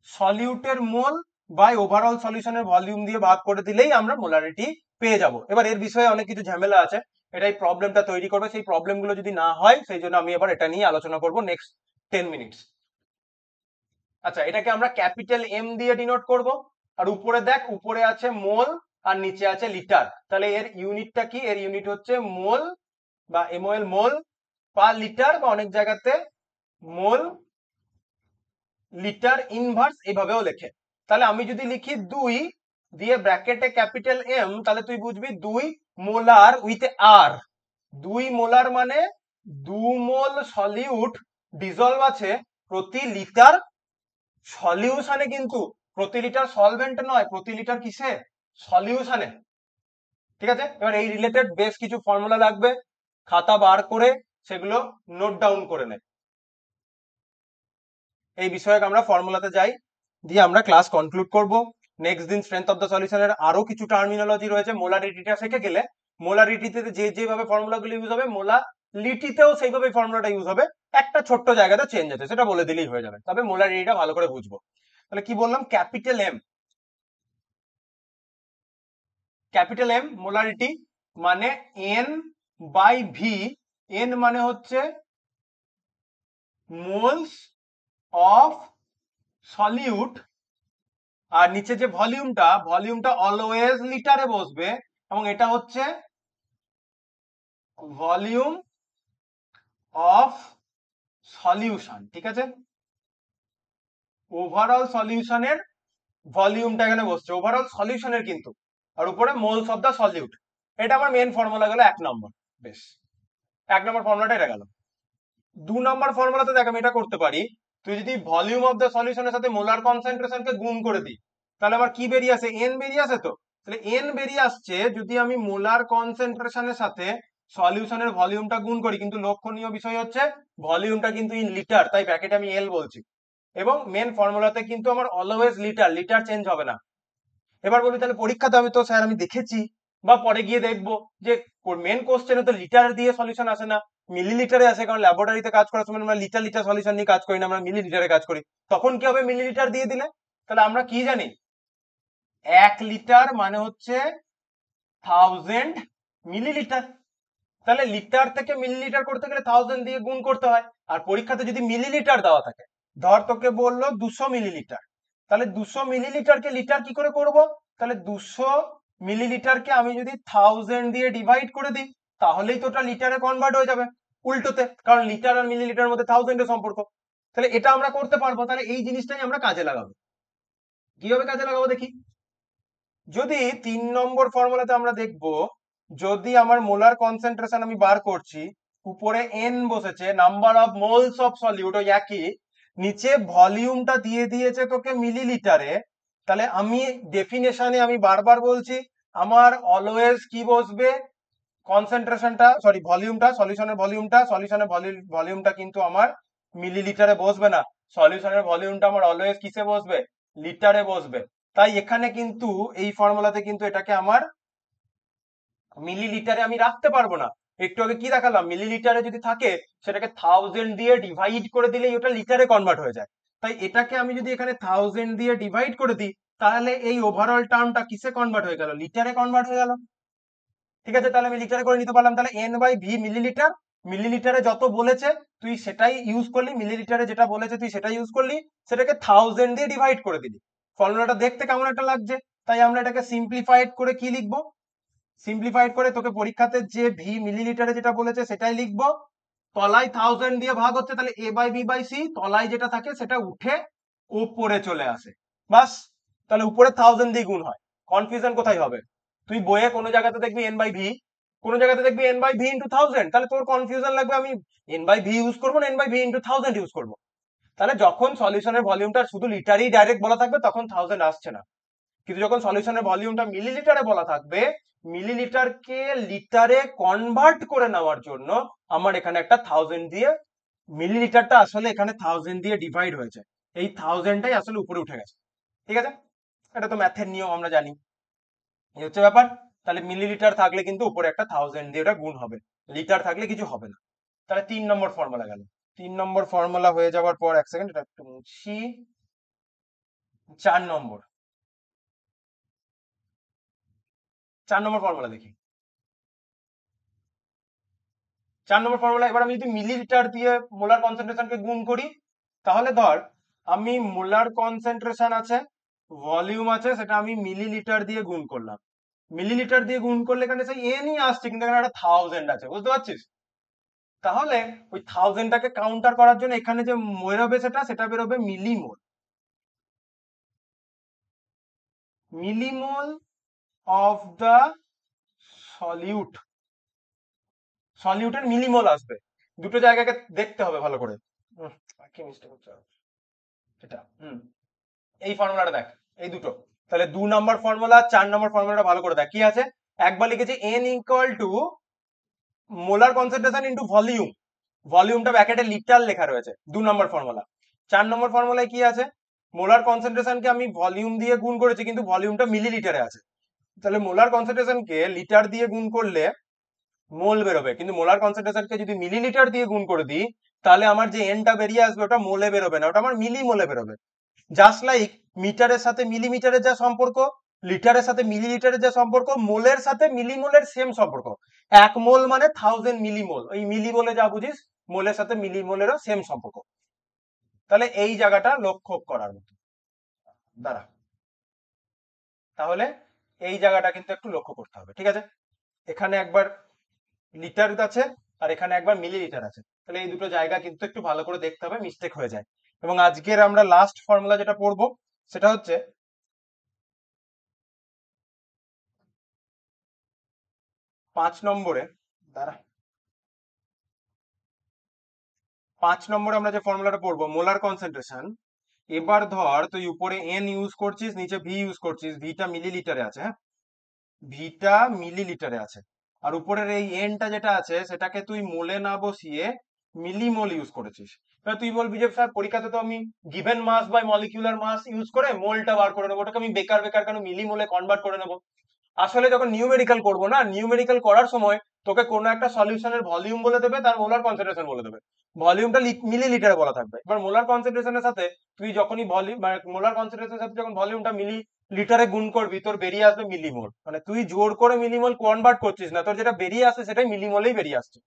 A: সলিউটের মোল বাই ওভারঅল সলিউশনের ভলিউম দিয়ে ভাগ করে দিলেই আমরা মোলারিটি পেয়ে যাব। এবার এর বিষয়ে অনেক কিছু ঝামেলা আছে, এটাই প্রবলেমটা তৈরি করবে, সেই প্রবলেমগুলো যদি না হয় সেই জন্য আমি এবার এটা নিয়ে আলোচনা করব নেক্সট 10 মিনিটস। আচ্ছা, এটাকে আমরা ক্যাপিটাল এম দিয়ে ডিনোট করব, আর উপরে দেখ, উপরে আছে মোল আর নিচে আছে লিটার, তাহলে এর ইউনিটটা কি, এর ইউনিট হচ্ছে মোল বা এমওএল, মোল পার লিটার, বা অনেক জায়গাতে মোল লিটার ইনভার্স এভাবেও লেখে। তাহলে আমি যদি লিখি 2 দিয়ে ব্র্যাকেটে ক্যাপিটাল এম, তাহলে তুই বুঝবি 2 মোলার উইথ আর, 2 মোলার মানে 2 মোল সলিউট ডিজলভ আছে প্রতি লিটার সলিউশনে, কিন্তু প্রতি লিটার সলভেন্ট নয়, প্রতি লিটার কিসে, সলিউশনে। ঠিক আছে, এবার এই রিলেটেড বেশ কিছু ফর্মুলা লাগবে, খাতা বার করে সেগুলো নোট ডাউন করে নে। এই বিষয়ে আমরা ফর্মুলাতে যাই, দিয়ে আমরা ক্লাস কনক্লুড করব। নেক্সট দিন স্ট্রেংথ অফ দ্য সলিউশনের আরো কিছু টার্মিনোলজি রয়েছে, মোলারিটিটা শিখে গেলে মোলারিটিতে যেভাবে ফর্মুলাগুলো ইউজ হবে মোলালিটিতেও সেইভাবে ফর্মুলাটা ইউজ হবে, একটা ছোট্ট জায়গাতে চেঞ্জ আছে সেটা বলে দিলেই হয়ে যাবে, তবে মোলারিটিটা ভালো করে বুঝবো। তাহলে কি বললাম, ক্যাপিটাল এম মোলারিটি মানে এন বাই ভি, এন মানে হচ্ছে মোলস অফ সলিউট, আর নিচে যে ভলিউমটা অলওয়েজ লিটারে বসবে, এবং এটা হচ্ছে ভলিউম অফ সলিউশন। ঠিক আছে, ওভারঅল সলিউশনের ভলিউমটা এখানে বসছে, ওভারঅল সলিউশনের কিন্তু, আর উপরে মোলস অফ দা সলিউট। এটা আমার মেন ফর্মুলা গেল 1 নম্বর। বেশ, 1 নম্বর ফর্মুলাটা এটা গেল। 2 নম্বর ফর্মুলাতে দেখ আমি এটা করতে পারি, তুই যদি ভলিউম অফ দা সলিউশনের সাথে মোলার কনসেন্ট্রেশনকে গুণ করে দিই, তাহলে আমার কি বেরিয়ে আসে, এন বেরিয়ে আসে। তো তাহলে এন বেরিয়ে আসছে যদি আমি মোলার কনসেন্ট্রেশনের সাথে সলিউশনের ভলিউমটা গুণ করি, কিন্তু লক্ষণীয় বিষয় হচ্ছে ভলিউমটা কিন্তু ইন লিটার, তাই ব্র্যাকেটে আমি এল বলছি, এবং মেন ফর্মুলাতে কিন্তু আমার অলওয়েজ লিটার, লিটার চেঞ্জ হবে না। এবার বলি তাহলে পরীক্ষাতে আমি তো স্যার আমি দেখেছি বা পরে গিয়ে দেখবো যে মেন কোশ্চেনে তো লিটার দিয়ে সলিউশন আসে না, মিলিলিটারে আসে, কারণ ল্যাবরেটরিতে কাজ করার সময় আমরা লিটার লিটার সলিউশন নিয়ে কাজ করি না, আমরা মিলিলিটারে কাজ করি। তখন কি হবে, মিলিলিটার দিয়ে দিলে, তাহলে আমরা কি জানি 1 লিটার মানে হচ্ছে 1000 মিলিলিটার, তাহলে লিটার থেকে মিলিলিটার করতে গেলে 1000 দিয়ে গুণ করতে হয়। আর পরীক্ষাতে যদি মিলিলিটার দেওয়া থাকে, ধর তোকে বললো 200 মিলিলিটার, তাহলে 200 মিলিলিটারকে লিটার কি করে করব, তাহলে 200 মিলিলিটারকে আমি যদি 1000 দিয়ে ডিভাইড করে দিই, তাহলেই তো ওটা লিটারে কনভার্ট হয়ে যাবে উল্টোতে, কারণ লিটার আর মিলিলিটার মধ্যে 1000 এর সম্পর্ক। তাহলে এটা আমরা করতে পারবো, তাহলে এই জিনিসটাই আমরা কাজে লাগাবো। কিভাবে কাজে লাগাবো দেখি, যদি 3 নম্বর ফর্মুলাতে আমরা দেখব, যদি আমার মোলার কনসেন্ট্রেশন আমি বার করছি, উপরে এন বসেছে, number of moles of solute ওই একই, নিচে ভলিউমটা দিয়ে দিয়েছে তোকে মিলিলিটারে, তাহলে আমি ডেফিনেশনে আমি বারবার বলছি আমার অলওয়েজ কি বসবে, কনসেন্ট্রেশনটা সরি ভলিউমটা, সলিউশনের ভলিউমটা কিন্তু আমার মিলিলিটারে বসবে না, সলিউশনের ভলিউমটা আমার অলওয়েজ কিসে বসবে, লিটারে বসবে। তাই এখানে কিন্তু এই ফর্মুলাতে কিন্তু এটাকে আমার মিলিলিটারে আমি রাখতে পারবো না। একটু আগে কি দেখালাম, মিলিলিটারে যদি থাকে সেটাকে 1000 দিয়ে ডিভাইড করে দিলেই ওটা লিটারে কনভার্ট হয়ে যায়। তাই এটাকে আমি যদি এখানে 1000 দিয়ে ডিভাইড করে দিই, তাহলে এই ওভারঅল টার্মটা কিসে কনভার্ট হয়ে গেল, লিটারে কনভার্ট হয়ে গেল। ঠিক আছে, তাহলে আমি লিটারে করে নিতে পারলাম, তাহলে এন বাই ভি মিলিলিটার, মিলিলিটারে যত বলেছে তুই সেটাই ইউজ করলি, মিলিলিটারে যেটা বলেছে তুই সেটাই ইউজ করলি, সেটাকে 1000 দিয়ে ডিভাইড করে দিলি। ফর্মুলাটা দেখতে কেমন একটা লাগছে, তাই আমরা এটাকে সিম্পলিফাইড করে কি লিখবো, সিম্পলিফাইড করে তোকে পরীক্ষাতে যে ভি মিলিলিটারে যেটা বলেছে সেটাই লিখবো, তলায় 1000 দিয়ে ভাগ হচ্ছে, তাহলে এ বাই বি বাই সি, তলায় যেটা থাকে সেটা উঠে উপরে চলে আসে, বাস। তাহলে উপরে 1000 দিয়ে গুণ হয়, কনফিউশন কোথায় হবে, তুই বইয়ে কোনো জায়গাতে দেখবি এন বাই ভি, কোনো জায়গাতে দেখবি এন বাই ভি ইন্টু 1000, তাহলে তোর কনফিউশন লাগবে আমি এন বাই ভি ইউজ করবো না N by V into 1000 use করবো। তাহলে যখন সলিউশনের ভলিউমটা শুধু লিটারই ডাইরেক্ট বলা থাকবে তখন 1000 আসছে না, কিন্তু যখন সলিউশনের ভলিউমটা মিলিলিটারে বলা থাকবে, মিলিলিটারকে লিটারে কনভার্ট করে নেওয়ার জন্য আমার এখানে একটা 1000 দিয়ে মিলিলিটারটা আসলে এখানে 1000 দিয়ে ডিভাইড হয়েছে, এই 1000টাই আসলে উপরে উঠে গেছে। ঠিক আছে, এটা তো ম্যাথের নিয়ম আমরা জানি, এই হচ্ছে ব্যাপার। তাহলে মিলিলিটার থাকলে কিন্তু উপরে একটা 1000 দিয়ে ওটা গুণ হবে, লিটার থাকলে কিছু হবে না। তাহলে 3 নম্বর ফর্মুলা গেল। 3 নম্বর ফর্মুলা হয়ে যাওয়ার পর, এক সেকেন্ড এটা একটু মুছি। 4 নম্বর, 4 নম্বর ফর্মুলা দেখি। 4 নম্বর ফর্মুলা, এবার আমি যদি মিলিলিটার দিয়ে মোলার কনসেন্ট্রেশনকে গুণ করি, তাহলে ধর আমি মোলার কনসেন্ট্রেশন আছে, ভলিউম আছে, সেটা আমি মিলিলিটার দিয়ে গুণ করলাম। মিলিলিটার দিয়ে গুণ করলে এখানে সেই এনই আসছে, কিন্তু এখানে একটা 1000 আছে, বুঝতে পারছিস? তাহলে ওই 1000টাকে কাউন্টার করার জন্য এখানে যে বেরোবে সেটা সেটা বেরোবে millimole. Millimole of the solute, সলিউটের মিলিমোল আসবে। দুটো জায়গাকে দেখতে হবে ভালো করে। কি মিস্টেক হচ্ছে এটা, এই ফর্মুলাটা দেখ, এই দুটো। তাহলে 2 নম্বর ফর্মুলা, 4 নম্বর ফর্মুলাটা ভালো করে দেখ কি আছে। একবার লিখেছি N equal to molar concentration into volume, ভলিউমটা ব্র্যাকেটে লিটার লেখা রয়েছে, 2 নম্বর ফর্মুলা। 4 নম্বর ফর্মুলায় কি আছে, মোলার কনসেন্ট্রেশনকে আমি ভলিউম দিয়ে গুণ করেছি, কিন্তু ভলিউমটা মিলিলিটারে আছে। তাহলে মোলার কনসেন্ট্রেশনকে লিটার দিয়ে গুণ করলে মোল বেরোবে, কিন্তু মোলার কনসেন্ট্রেশনকে যদি মিলিলিটার দিয়ে গুণ করে দিই, তাহলে আমার যে এনটা বেরিয়ে আসবে ওটা মোলে বেরোবে না, ওটা আমার মিলি মোলে বেরোবে। জাস্ট লাইক মিটারের সাথে মিলিমিটারের যা সম্পর্ক, লিটারের সাথে মিলিলিটারের যা সম্পর্ক, মোলের সাথে মিলিমোলের সেম সম্পর্ক। 1 মোল মানে 1000 মিলিমোল, ওই মিলি বলে যা বুঝিস, মোলের সাথে মিলিমোলেরও সেম সম্পর্ক। তাহলে এই জায়গাটা লক্ষ্য করার মতো, দাঁড়া, তাহলে এই জায়গাটা কিন্তু একটু লক্ষ্য করতে হবে, ঠিক আছে? এখানে একবার লিটার আছে আর এখানে একবার মিলিলিটার আছে, তাহলে এই দুটো জায়গা কিন্তু একটু ভালো করে দেখতে হবে, মিস্টেক হয়ে যায়। এবং আজকের আমরা লাস্ট ফর্মুলা যেটা পড়বো সেটা হচ্ছে 5 নম্বরে, দাঁড়া, 5 নম্বরে আমরা যে ফর্মুলাটা পড়বো মোলার কনসেন্ট্রেশন। এবার ধর তুই উপরে এন ইউজ করছিস, নিচে ভি ইউজ করছিস, ভিটা মিলিলিটারে আছে, হ্যাঁ, ভিটা মিলিলিটারে আছে। আর উপরের এই এনটা যেটা আছে সেটাকে তুই মোলে না বসিয়ে মিলিমোল ইউজ করেছিস। এবার তুই বলবি যে স্যার পরীক্ষাতে তো আমি given mass by molecular mass use করে মোলটা বার করে নেবো, ওটাকে আমি বেকার বেকার কেন মিলিমোলে কনভার্ট করে নেবো? আসলে যখন নিউমেরিক্যাল করবো না, নিউমেরিক্যাল করার সময় তোকে কোনো একটা সলিউশনের ভলিউম বলে দেবে, তার মোলার কনসেন্ট্রেশন বলে দেবে, ভলিউমটা মিলিলিটারে বলা থাকবে। এবার মোলার কনসেন্ট্রেশনের সাথে তুই যখনই ভলিউম মানে মোলার কনসেন্ট্রেশনের সাথে যখন ভলিউমটা মিলি লিটারে গুণ করবি, তোর বেরিয়ে আসবে মিলিমোল। মানে তুই জোর করে মিলিমোল কনভার্ট করছিস না, তোর যেটা বেরিয়ে আসছে সেটাই মিলিমোলেই বেরিয়ে আসছে।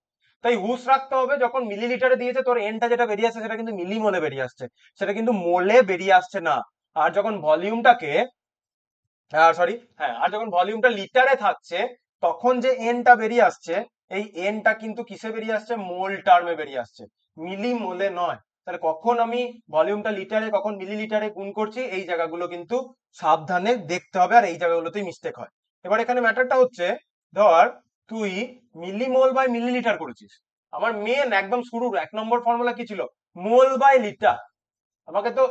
A: তাই হুশ রাখতে হবে, যখন মিলিলিটারে দিয়েছে তোর এনটা যেটা বেরিয়ে আসছে সেটা কিন্তু মিলিমোলে বেরিয়ে আসছে, সেটা কিন্তু মোলে বেরিয়ে আসছে না। আর যখন ভলিউমটাকে, সরি, হ্যাঁ, আর যখন ভলিউমটা লিটারে থাকছে, তখন যে এনটা বেরিয়ে আসছে, এই এনটা কিন্তু কিসে বেরিয়ে আসছে, মোল টার্মে বেরিয়ে আসছে, মিলি মোলে নয়। তাহলে কখন আমি ভলিউমটা লিটারে কখন মিলিলিটারে গুণ করছি, এই জায়গাগুলো কিন্তু সাবধানে দেখতে হবে, আর এই জায়গাগুলোতেই মিস্টেক হয়। এবার এখানে ম্যাটারটা হচ্ছে, ধর তুই মিলিমোল বাই মিলিলিটার করেছিস, আমার মেন একদম শুরুর 1 নম্বর ফর্মুলা কি ছিল, মোল বাই লিটার। আমাকে তো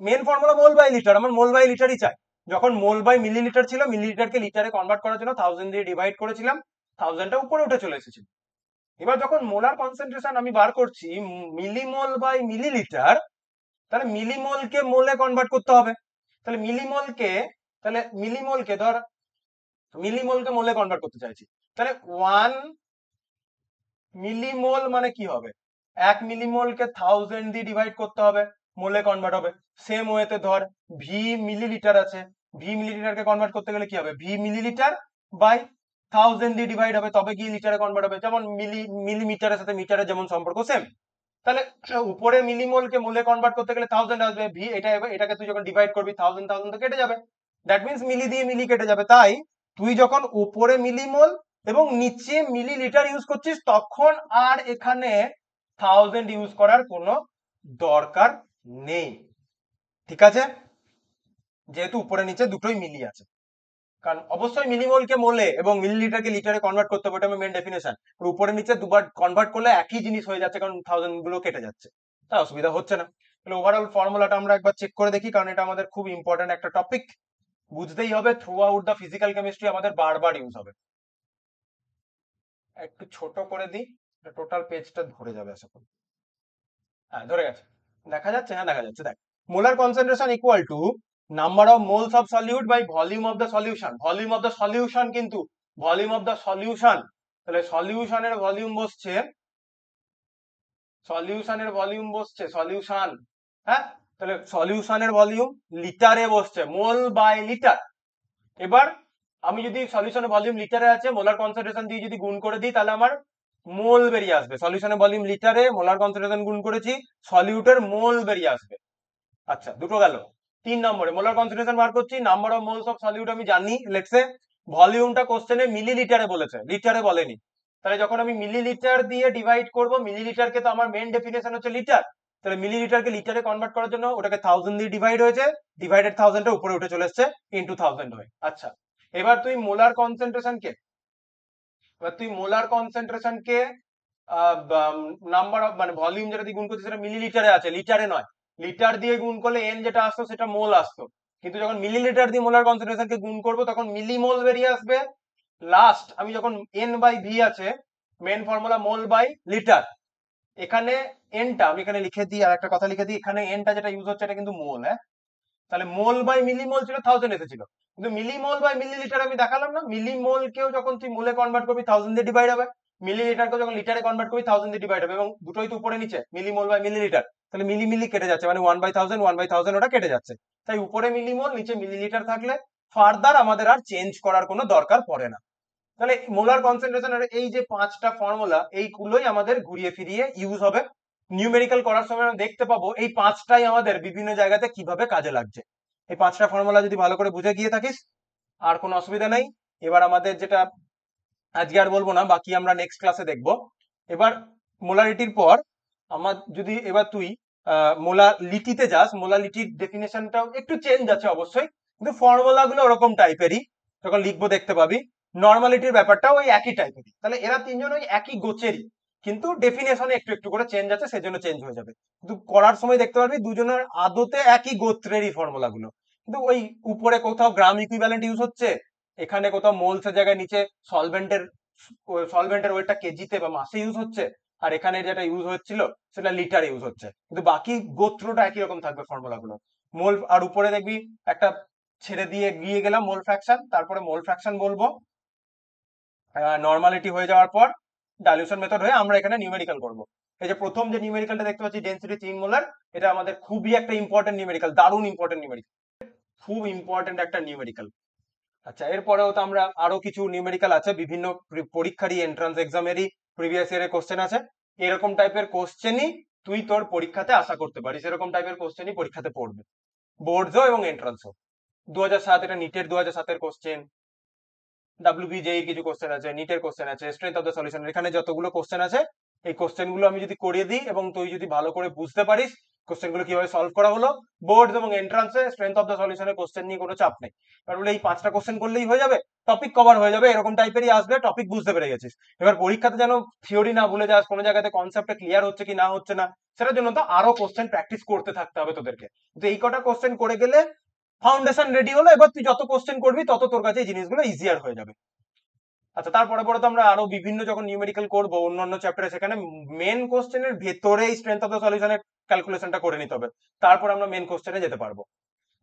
A: main formula mole by litre, আমার মোল বাই লিটারই চাই। যখন মোল বাই মিলিলিটার ছিল, মিলিলিটারকে লিটারে কনভার্ট করার জন্য 1000 দিয়ে ডিভাইড করেছিলাম, 1000টা উপরে উঠে চলে এসেছিল। এবার যখন মোলার কনসেন্ট্রেশন আমি বার করছি মিলিমোল বাই মিলিলিটার, তাহলে মিলিমোলকে মোলে কনভার্ট করতে হবে। তাহলে মিলিমোলকে, তাহলে মিলিমোলকে ধর মিলিমোলকে মোলে কনভার্ট করতে চাইছি, তাহলে 1 মিলিমোল মানে কি হবে, 1 মিলিমোলকে 1000 দিয়ে ডিভাইড করতে হবে, মোলে কনভার্ট হবে। সেম ওয়েতে ধর ভি মিলিলিটার আছে, ভি মিলিলিটারকে কনভার্ট করতে গেলে কি হবে, ভি মিলিলিটার বাই 1000 দিয়ে ডিভাইড হবে, তবে গিয়ে লিটারে কনভার্ট হবে। যেমন মিলিমিটারের সাথে মিটারের যেমন সম্পর্ক সেম। তাহলে উপরে মিলিমোলকে মোলে কনভার্ট করতে গেলে 1000 আসবে, ভি এটা এটাকে তুই যখন ডিভাইড করবি 1000 1000 তো কেটে যাবে, দ্যাট মিন্স মিলি দিয়ে মিলি কেটে যাবে। তাই তুই যখন উপরে মিলিমোল এবং নিচে মিলিলিটার ইউজ করছিস, তখন আর এখানে 1000 ইউজ করার কোনো দরকার নেই, ঠিক আছে? যেহেতু উপরে নিচে দুটোই মিলি আছে, কারণ অবশ্যই মিলিমোলকে মোলে এবং মিলিলিটারকে লিটারে কনভার্ট করতে হবে, ওটা আমার মেন ডেফিনেশন। উপরে নিচে দুবার কনভার্ট করলে একই জিনিস হয়ে যাচ্ছে, কারণ 1000 গুলো কেটে যাচ্ছে, তাই অসুবিধা হচ্ছে না। তাহলে ওভারঅল ফর্মুলাটা আমরা একবার চেক করে দেখি, কারণ এটা আমাদের খুব ইম্পর্টেন্ট একটা টপিক, বুঝতেই হবে, through out the physical chemistry আমাদের বারবার ইউজ হবে। একটু ছোট করে দিই, টোটাল পেজটা ভরে যাবে আশা করি। হ্যাঁ ধরে গেছে, দেখা যাচ্ছে, হ্যাঁ দেখা যাচ্ছে। দেখ, molar concentration equal to number of moles of solute by volume of the solution. Volume of the solution, কিন্তু ভলিউম অফ দ্য সলিউশন, তাহলে সলিউশনের ভলিউম বসছে, সলিউশনের ভলিউম বসছে সলিউশন, হ্যাঁ, তাহলে সলিউশনের ভলিউম লিটারে বসছে, মোল বাই লিটার। এবার আমি যদি সলিউশনের ভলিউম লিটারে আছে, মোলার কনসেন্ট্রেশন দিয়ে যদি গুণ করে দিই, তাহলে আমার মোল বেরিয়ে আসবে। সলিউশনের ভলিউম লিটারে, মোলার কনসেন্ট্রেশন গুণ করেছি, সলিউটের মোল বেরিয়ে আসবে। আচ্ছা, দুটো গেল। 3 নম্বরে মোলার কনসেন্ট্রেশন বার করছি, number of moles of solute আমি জানি, লেটস সে ভলিউমটা কোশ্চেনে মিলিলিটারে বলেছে, লিটারে বলেনি। তাহলে যখন আমি মিলিলিটার দিয়ে ডিভাইড করব, মিলিলিটারকে তো আমার মেন ডেফিনেশন হচ্ছে লিটার, তাহলে মিলিলিটারকে লিটারে কনভার্ট করার জন্য ওটাকে 1000 দিয়ে ডিভাইড হয়েছে, ডিভাইডেড 1000 এর উপরে উঠে চলে এসেছে ইনটু 1000 হয়ে। আচ্ছা, এবার তুই মোলার কনসেন্ট্রেশনকে, এবার তুই মোলার কনসেন্ট্রেশনকে নাম্বার অফ মানে ভলিউম যেটা দিয়ে গুণ করছিস সেটা মিলিলিটারে আছে, লিটারে নয়। লিটার দিয়ে গুণ করলে এন যেটা আসতো সেটা মোল আসতো, কিন্তু যখন মিলিলিটার দিয়ে মোলার কনসেন্ট্রেশনকে গুণ করবো তখন মিলিমোল বেরিয়ে আসবে। লাস্ট আমি যখন এন বাই ভি আছে, main formula mole by litre, এখানে এনটা আমি এখানে লিখে দিই, আর একটা কথা লিখে দিই, এখানে এনটা যেটা ইউজ হচ্ছে এটা কিন্তু মোল, হ্যাঁ। তাহলে মোল বাই মিলিমোল ছিল 1000 এসেছিল, কিন্তু মিলিমোল বাই মিলিলিটার আমি দেখালাম না, মিলিমোল কেও যখন তুই মোলে কনভার্ট করবি 1000 দিয়ে ডিভাইড হবে, মিলিলিটারকে যখন লিটারে কনভার্ট করবি 1000 দিয়ে ডিভাইড হবে, এবং দুটোই তো উপরে নিচে, মিলিমোল বাই মিলিলিটার, তাহলে মিলি মিলি কেটে যাচ্ছে, মানে 1/1000 ওটা কেটে যাচ্ছে। তাই উপরে মিলিমোল নিচে মিলিলিটার থাকলে ফার্দার আমাদের আর চেঞ্জ করার কোনো দরকার পড়ে না। তাহলে মোলার কনসেন্ট্রেশনের এই যে 5টা ফর্মুলা, এইগুলোই আমাদের ঘুরিয়ে ফিরিয়ে ইউজ হবে নিউমেরিক্যাল করার সময়। আমরা দেখতে পাবো এই 5টাই আমাদের বিভিন্ন জায়গাতে কিভাবে কাজে লাগছে। এই 5টা ফর্মুলা যদি ভালো করে বুঝে গিয়ে থাকিস, আর কোনো অসুবিধা নেই। এবার আমাদের যেটা আজকে আর বলবো না, বাকি আমরা নেক্সট ক্লাসে দেখবো। এবার মোলারিটির পর আমার যদি এবার তুই মোলালিটিতে যাস, মোলালিটির ডেফিনেশনটাও একটু চেঞ্জ আছে অবশ্যই, কিন্তু ফর্মুলা গুলো ওরকম টাইপেরই, যখন লিখবো দেখতে পাবি। নর্মালিটির ব্যাপারটাও ওই একই টাইপেরই, তাহলে এরা তিনজন ওই একই গোছেরই, কিন্তু ডেফিনেশনে একটু একটু করে চেঞ্জ আছে, সেজন্য চেঞ্জ হয়ে যাবে। কিন্তু করার সময় দেখতে পারবি দুজনের আদতে একই গোত্রেরই ফর্মুলা গুলো, কিন্তু ওই উপরে কোথাও গ্রাম ইকুইভ্যালেন্ট ইউজ হচ্ছে, এখানে কোথাও মোলস এর জায়গায় নিচে সলভেন্টের সলভেন্টের ওয়েটটা কেজিতে বা মাসে ইউজ হচ্ছে, আর এখানে যেটা ইউজ হচ্ছিল সেটা লিটার ইউজ হচ্ছে, কিন্তু বাকি গোত্রটা একই রকম থাকবে ফর্মুলা গুলো। মোল, আর উপরে দেখবি একটা ছেড়ে দিয়ে গিয়ে গেলাম মোল ফ্র্যাকশন, তারপরে মোল ফ্র্যাকশন বলবো, নর্মালিটি হয়ে যাওয়ার পর ডাইলিউশন মেথড হয়ে আমরা এখানে নিউমেরিক্যাল করব। এই যে প্রথম যে নিউমেরিক্যালটা দেখতে পাচ্ছি ডেনসিটি 3 মোলার, এটা আমাদের খুবই একটা ইম্পর্টেন্ট নিউমেরিক্যাল, দারুণ ইম্পর্টেন্ট নিউমেরিক্যাল, খুব ইম্পর্টেন্ট একটা নিউমেরিক্যাল। আচ্ছা, এরপরেও তো আমরা আরো কিছু নিউমেরিক্যাল আছে, বিভিন্ন পরীক্ষারই এন্ট্রান্স এক্সামেরই প্রিভিয়াস ইয়ারের কোশ্চেন আছে, এরকম টাইপের কোশ্চেনই তুই তোর পরীক্ষাতে আশা করতে পারিস, এরকম টাইপের কোশ্চেনই পরীক্ষাতে পড়বে, বোর্ডসও এবং এন্ট্রান্সও। 2007 এটা নিটের 2007-এর কোশ্চেন, ডাব্লিউবিজেই কিছু কোশ্চেন আছে, নিটের কোশ্চেন আছে, স্ট্রেংথ অফ দ্য সলিউশন, এখানে যতগুলো কোশ্চেন আছে এই কোশ্চেন গুলো আমি যদি করিয়ে দিই এবং তুই যদি ভালো করে বুঝতে পারিস কোশ্চেন গুলো কিভাবে সলভ করা হলো, বোর্ড এবং এন্ট্রান্সে স্ট্রেংথ অফ দ্য সলিউশনের কোশ্চেন নিয়ে কোনো চাপ নেই, কারণ বলে এই 5টা কোশ্চেন করলেই হয়ে যাবে, টপিক কভার হয়ে যাবে, এরকম টাইপেরই আসবে, টপিক বুঝতে পেরে গেছিস। এবার পরীক্ষাতে যেন থিওরি না ভুলে যাস, কোনো জায়গাতে কনসেপ্টটা ক্লিয়ার হচ্ছে কি না হচ্ছে না, সেটার জন্য তো আরো কোশ্চেন প্র্যাকটিস করতে থাকতে হবে তোদেরকে, তো এই কটা কোশ্চেন করে গেলে ফাউন্ডেশন রেডি হলো, এবার তুই যত কোশ্চেন করবি তত তোর কাছে এই জিনিসগুলো ইজিয়ার হয়ে যাবে। আচ্ছা, তারপরে পরে তো আমরা আরো বিভিন্ন যখন নিউমেরিক্যাল করবো অন্যান্য চ্যাপ্টারে, সেখানে মেন কোশ্চেনের ভেতরেই স্ট্রেংথ অফ দ্য সলিউশনের ক্যালকুলেশনটা করে নিতে হবে, তারপর আমরা মেন কোশ্চেনে যেতে পারবো।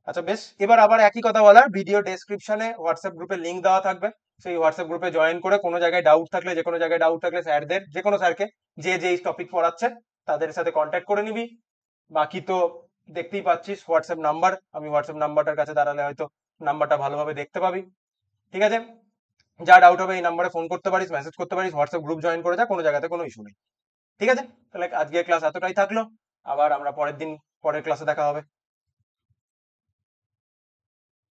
A: আচ্ছা বেশ, এবার আবার একই কথা বলার, ভিডিও ডেসক্রিপশনে হোয়াটসঅ্যাপ গ্রুপের লিঙ্ক দেওয়া থাকবে, সেই হোয়াটসঅ্যাপ গ্রুপে জয়েন করে কোনো জায়গায় ডাউট থাকলে, যে কোনো জায়গায় ডাউট থাকলে স্যারদের, যে কোনো স্যারকে যে যে টপিক পড়াচ্ছে তাদের সাথে কন্ট্যাক্ট করে নিবি। বাকি তো দেখতেই পাচ্ছিস হোয়াটসঅ্যাপ নাম্বার, আমি হোয়াটসঅ্যাপ নাম্বারটার কাছে দাঁড়ালে হয়তো নাম্বারটা ভালোভাবে দেখতে পাবি। ঠিক আছে, যা ডাউট হবে এই নাম্বারে ফোন করতে পারিস, মেসেজ করতে পারিস, হোয়াটসঅ্যাপ গ্রুপ জয়েন করে যা, কোনো জায়গাতে কোনো ইস্যু নেই। ঠিক আছে, তাহলে আজকের ক্লাস এতটাই থাকলো, আবার আমরা পরের দিন পরের ক্লাসে দেখা হবে।